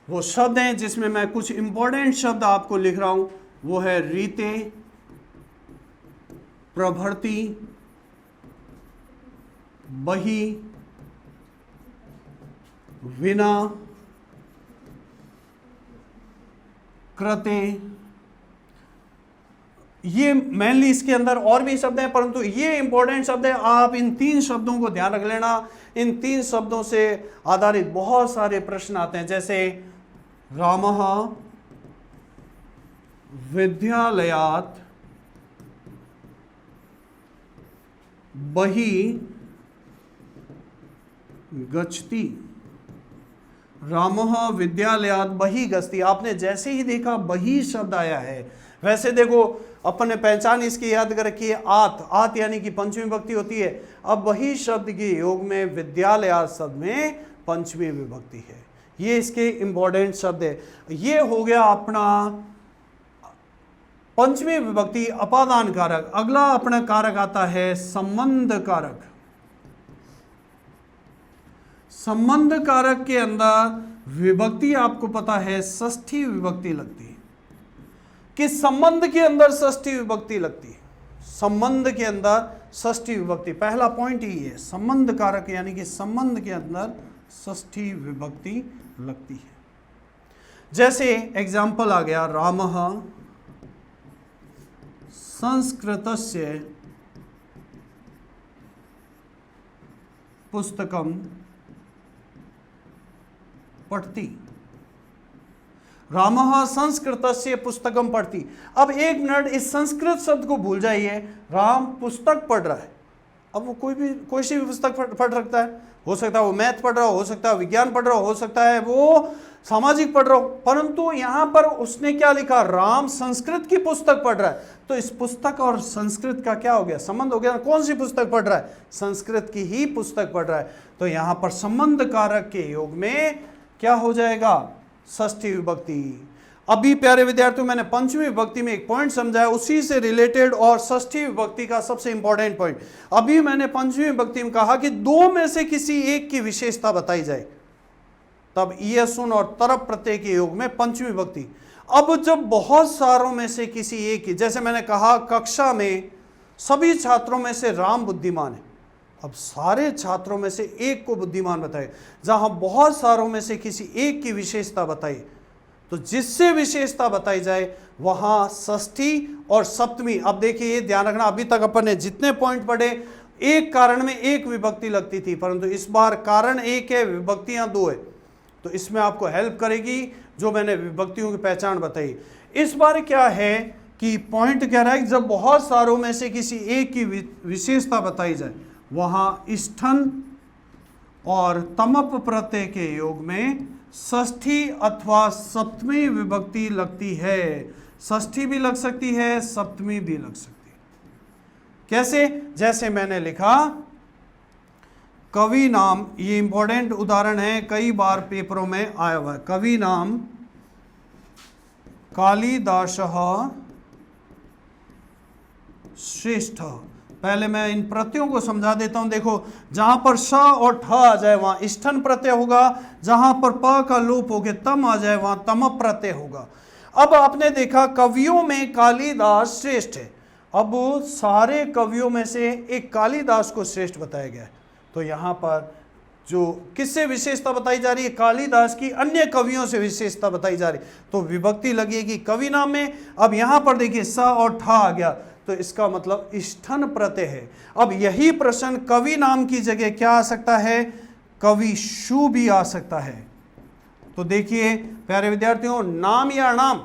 वो शब्द हैं जिसमें मैं कुछ इंपॉर्टेंट शब्द आपको लिख रहा हूं, वो है रीते, प्रभृति, बही, विना, कृते। ये मेनली इसके अंदर और भी शब्द हैं, परंतु ये इंपॉर्टेंट शब्द है। आप इन 3 शब्दों को ध्यान रख लेना। इन 3 शब्दों से आधारित बहुत सारे प्रश्न आते हैं, जैसे रामः विद्यालयात् बहि गच्छति। रामः विद्यालयात् बहि गच्छति। आपने जैसे ही देखा बहि शब्द आया है, वैसे देखो अपने पहचान इसकी याद कर रखी है, आत, आत यानी कि पंचमी विभक्ति होती है। अब वही शब्द के योग में विद्यालयात् शब्द में पंचमी विभक्ति है। ये इसके इंपॉर्टेंट शब्द है। ये हो गया अपना पंचमी विभक्ति अपादान कारक। अगला अपना कारक आता है संबंध कारक। संबंध कारक के अंदर विभक्ति आपको पता है षष्ठी विभक्ति लगती है। कि संबंध के अंदर षष्ठी विभक्ति लगती है। संबंध के अंदर षष्ठी विभक्ति, पहला पॉइंट ही है, संबंध कारक यानी कि संबंध के अंदर षष्ठी विभक्ति लगती है। जैसे एग्जाम्पल आ गया, रामः संस्कृतस्य पुस्तकं पठति। रामः संस्कृतस्य पुस्तकं पठति। अब एक मिनट इस संस्कृत शब्द को भूल जाइए, राम पुस्तक पढ़ रहा है। अब वो कोई सी भी पुस्तक पढ़ सकता है, हो सकता है वो मैथ पढ़ रहा हो सकता है विज्ञान पढ़ रहा हो सकता है वो सामाजिक पढ़ रहा हो, परंतु यहां पर उसने क्या लिखा? राम संस्कृत की पुस्तक पढ़ रहा है। तो इस पुस्तक और संस्कृत का क्या हो गया? संबंध हो गया। कौन सी पुस्तक पढ़ रहा है? संस्कृत की ही पुस्तक पढ़ रहा है। तो यहां पर संबंध कारक के योग में क्या हो जाएगा? षष्ठी विभक्ति। अभी प्यारे विद्यार्थियों मैंने पंचमी विभक्ति में एक पॉइंट समझाया, उसी से रिलेटेड और षष्ठी विभक्ति का सबसे इंपॉर्टेंट पॉइंट। अभी मैंने पंचमी विभक्ति में कहा कि 2 में से किसी एक की विशेषता बताई जाए, तब ईयसुन और तरप प्रत्यय के योग में पंचमी विभक्ति। अब जब बहुत सारों में से किसी एक की, जैसे मैंने कहा कक्षा में सभी छात्रों में से राम बुद्धिमान है, अब सारे छात्रों में से एक को बुद्धिमान बताए। जहां बहुत सारों में से किसी एक की विशेषता बताई, तो जिससे विशेषता बताई जाए वहां षष्ठी और सप्तमी। अब देखिए ये ध्यान रखना, अभी तक अपन ने जितने पॉइंट पढ़े, एक कारण में एक विभक्ति लगती थी, परंतु इस बार कारण एक है, विभक्तियां 2 है। तो इसमें आपको हेल्प करेगी जो मैंने विभक्तियों की पहचान बताई। इस बार क्या है कि पॉइंट कह रहा है कि जब बहुत सारों में से किसी एक की विशेषता बताई जाए, वहां स्थन और तमप प्रत्यय के योग में षष्ठी अथवा सप्तमी विभक्ति लगती है। षष्ठी भी लग सकती है, सप्तमी भी लग सकती है। कैसे? जैसे मैंने लिखा कवि नाम, ये इंपॉर्टेंट उदाहरण है, कई बार पेपरों में आया हुआ है। कवि नाम कालिदासः श्रेष्ठ। पहले मैं इन प्रत्ययों को समझा देता हूं। देखो जहां पर श और ठ आ जाए वहां स्थन प्रत्यय होगा, जहां पर प का लोप हो गया तम आ जाए वहां तम प्रत्यय होगा। अब आपने देखा कवियों में कालिदास श्रेष्ठ है। अब सारे कवियों में से एक कालिदास को श्रेष्ठ बताया गया है, तो यहां पर जो किससे विशेषता बताई जा रही है? कालिदास की अन्य कवियों से विशेषता बताई जा रही, तो विभक्ति लगेगी कवि नाम में। अब यहां पर देखिए स और ठ आ गया, तो इसका मतलब स्थन प्रत्यय है। अब यही प्रश्न कवि नाम की जगह क्या आ सकता है? कवि शु भी आ सकता है। तो देखिए प्यारे विद्यार्थियों, नाम या नाम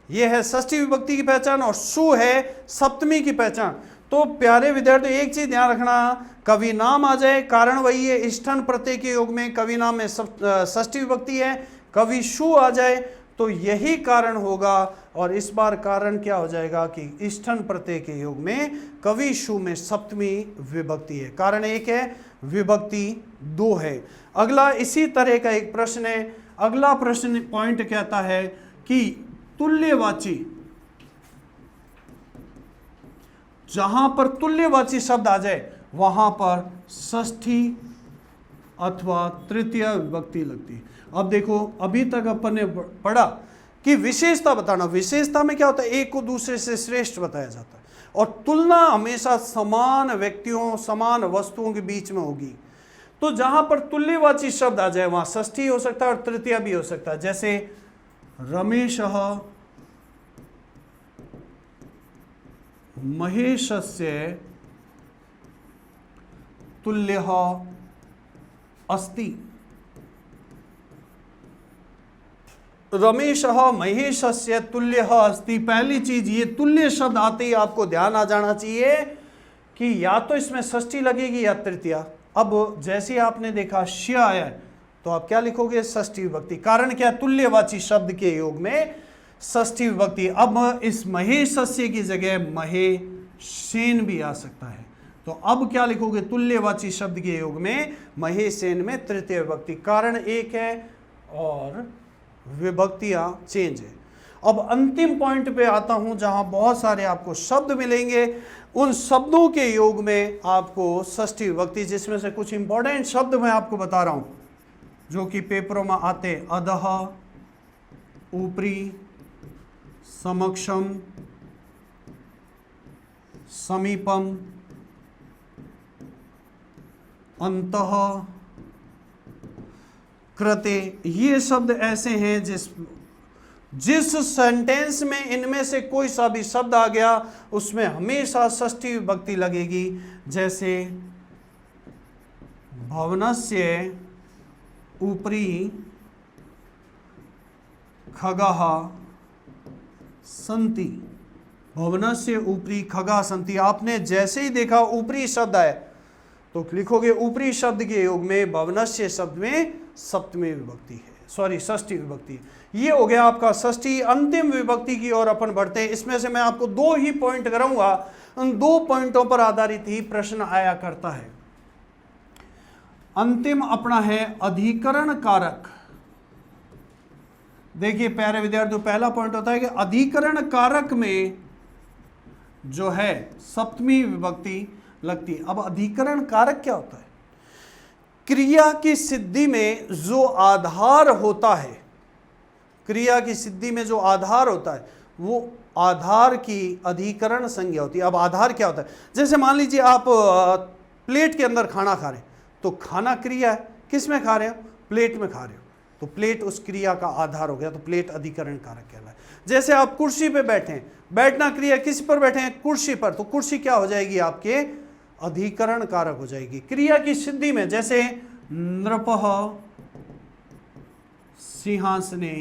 यह है षष्ठी विभक्ति की पहचान और शु है सप्तमी की पहचान। तो प्यारे विद्यार्थी एक चीज ध्यान रखना, कवि नाम आ जाए कारण वही है, स्थन प्रत्यय के योग में कवि नाम में षष्ठी विभक्ति है। कवि शु आ जाए तो यही कारण होगा। और इस बार कारण क्या हो जाएगा कि इष्ठन प्रत्यय के योग में कवि शु में सप्तमी विभक्ति है। कारण एक है, विभक्ति दो है। अगला इसी तरह का एक प्रश्न है। अगला प्रश्न पॉइंट कहता है कि तुल्यवाची, जहां पर तुल्यवाची शब्द आ जाए वहां पर षष्ठी अथवा तृतीय विभक्ति लगती है। अब देखो, अभी तक अपन ने पढ़ा कि विशेषता बताना। विशेषता में क्या होता है, एक को दूसरे से श्रेष्ठ बताया जाता है, और तुलना हमेशा समान व्यक्तियों, समान वस्तुओं के बीच में होगी। तो जहां पर तुल्यवाची शब्द आ जाए वहां षष्ठी हो सकता है और तृतीय भी हो सकता है। जैसे रमेशः महेशस्य तुल्यः अस्ति। रमेशः महेशस्य तुल्यः अस्ति। पहली चीज, ये तुल्य शब्द आते ही आपको ध्यान आ जाना चाहिए कि या तो इसमें षष्ठी लगेगी या तृतीय। अब जैसे आपने देखा ष्य आया है तो आप क्या लिखोगे, षष्ठी विभक्ति। कारण क्या, तुल्यवाची शब्द के योग में षष्ठी विभक्ति। अब इस महेशस्य की जगह महेशेन भी आ सकता है, तो अब क्या लिखोगे, तुल्यवाची शब्द के योग में महेशेन में तृतीय विभक्ति। कारण एक है और विभक्तियां चेंज है। अब अंतिम पॉइंट पे आता हूं जहां बहुत सारे आपको शब्द मिलेंगे। उन शब्दों के योग में आपको षष्ठी विभक्ति, जिसमें से कुछ इंपॉर्टेंट शब्द मैं आपको बता रहा हूं जो कि पेपरों में आते। अधः, ऊपरी, समक्षम, समीपम, अंतः, कृते। ये शब्द ऐसे हैं जिस सेंटेंस में इनमें से कोई सा भी शब्द आ गया उसमें हमेशा षष्ठी विभक्ति लगेगी। जैसे भवनस्य ऊपरी खगाः सन्ति। भवनस्य ऊपरी खगाः सन्ति। आपने जैसे ही देखा ऊपरी शब्द आए तो लिखोगे ऊपरी शब्द के योग में भवनस्य शब्द में सप्तमी विभक्ति है, सॉरी षष्ठी विभक्ति। ये हो गया आपका षष्ठी। अंतिम विभक्ति की ओर अपन बढ़ते हैं। इसमें से मैं आपको दो ही पॉइंट कराऊंगा, उन दो पॉइंटों पर आधारित ही प्रश्न आया करता है। अंतिम अपना है अधिकरण कारक। देखिए प्यारे विद्यार्थियों, पहला पॉइंट होता है कि अधिकरण कारक में जो है सप्तमी विभक्ति लगती है। अब अधिकरण कारक क्या होता है, क्रिया की सिद्धि में जो आधार होता है, क्रिया की सिद्धि में जो आधार होता है वो आधार की अधिकरण संज्ञा होती है। अब आधार क्या होता है, जैसे मान लीजिए आप प्लेट के अंदर खाना खा रहे हैं, तो खाना क्रिया है, किस में खा रहे हो, प्लेट में खा रहे हो, तो प्लेट उस क्रिया का आधार हो गया, तो प्लेट अधिकरण कारक कहलाए। जैसे आप कुर्सी पे बैठे हैं, बैठना क्रिया किस पर बैठे हैं, कुर्सी पर, तो कुर्सी क्या हो जाएगी, आपके अधिकरण कारक हो जाएगी। क्रिया की सिद्धि में जैसे नृपः सिंहासने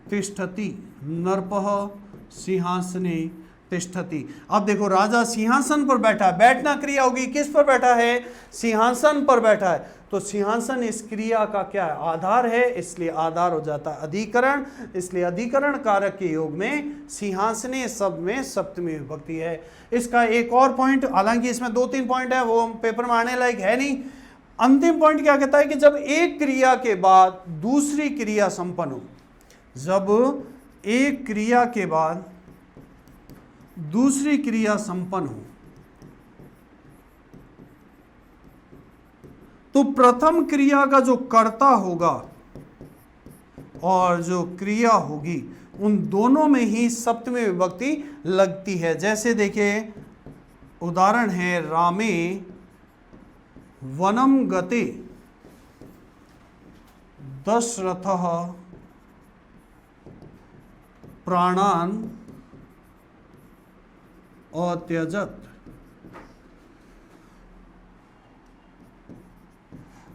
तिष्ठति, नृपः सिंहासने तिष्ठति। अब देखो राजा सिंहासन पर बैठा है, बैठना क्रिया होगी, किस पर बैठा है, सिंहासन पर बैठा है, तो सिंहासन इस क्रिया का क्या है, आधार है, इसलिए आधार हो जाता है अधिकरण। इसलिए अधिकरण कारक के योग में सिंहासने शब्द में सप्तमी विभक्ति है। इसका एक और पॉइंट, हालांकि इसमें 2-3 पॉइंट है, वो पेपर में आने लायक है नहीं। अंतिम पॉइंट क्या कहता है कि जब एक क्रिया के बाद दूसरी क्रिया संपन्न हो, जब एक क्रिया के बाद दूसरी क्रिया संपन्न हो, तो प्रथम क्रिया का जो कर्ता होगा और जो क्रिया होगी उन दोनों में ही सप्तमी विभक्ति लगती है। जैसे देखिए उदाहरण है, रामे वनम गते दशरथः प्राणान अत्यजत।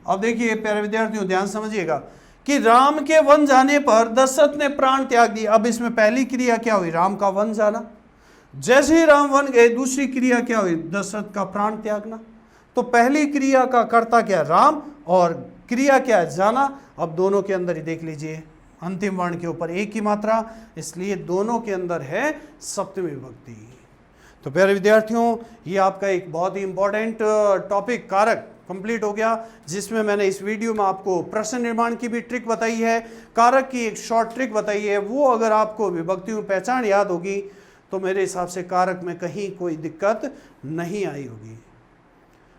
अब देखिए प्यारे विद्यार्थियों ध्यान समझिएगा कि राम के वन जाने पर दशरथ ने प्राण त्याग दिया। अब इसमें पहली क्रिया क्या हुई, राम का वन जाना। जैसे ही राम वन गए, दूसरी क्रिया क्या हुई, दशरथ का प्राण त्यागना। तो पहली क्रिया का कर्ता क्या, राम, और क्रिया क्या है जाना। अब दोनों के अंदर ही देख लीजिए, अंतिम वर्ण के ऊपर एक ही मात्रा, इसलिए दोनों के अंदर है सप्तमी विभक्ति। तो प्यारे विद्यार्थियों, ये आपका एक बहुत ही इंपॉर्टेंट टॉपिक कारक कंप्लीट हो गया, जिसमें मैंने इस वीडियो में आपको प्रश्न निर्माण की भी ट्रिक बताई है, कारक की एक शॉर्ट ट्रिक बताई है। वो अगर आपको विभक्तियों पहचान याद होगी तो मेरे हिसाब से कारक में कहीं कोई दिक्कत नहीं आई होगी।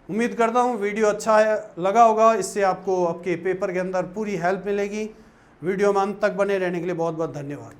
उम्मीद करता हूँ वीडियो अच्छा लगा होगा, इससे आपको आपके पेपर के अंदर पूरी हेल्प मिलेगी। वीडियो में अंत तक बने रहने के लिए बहुत बहुत धन्यवाद।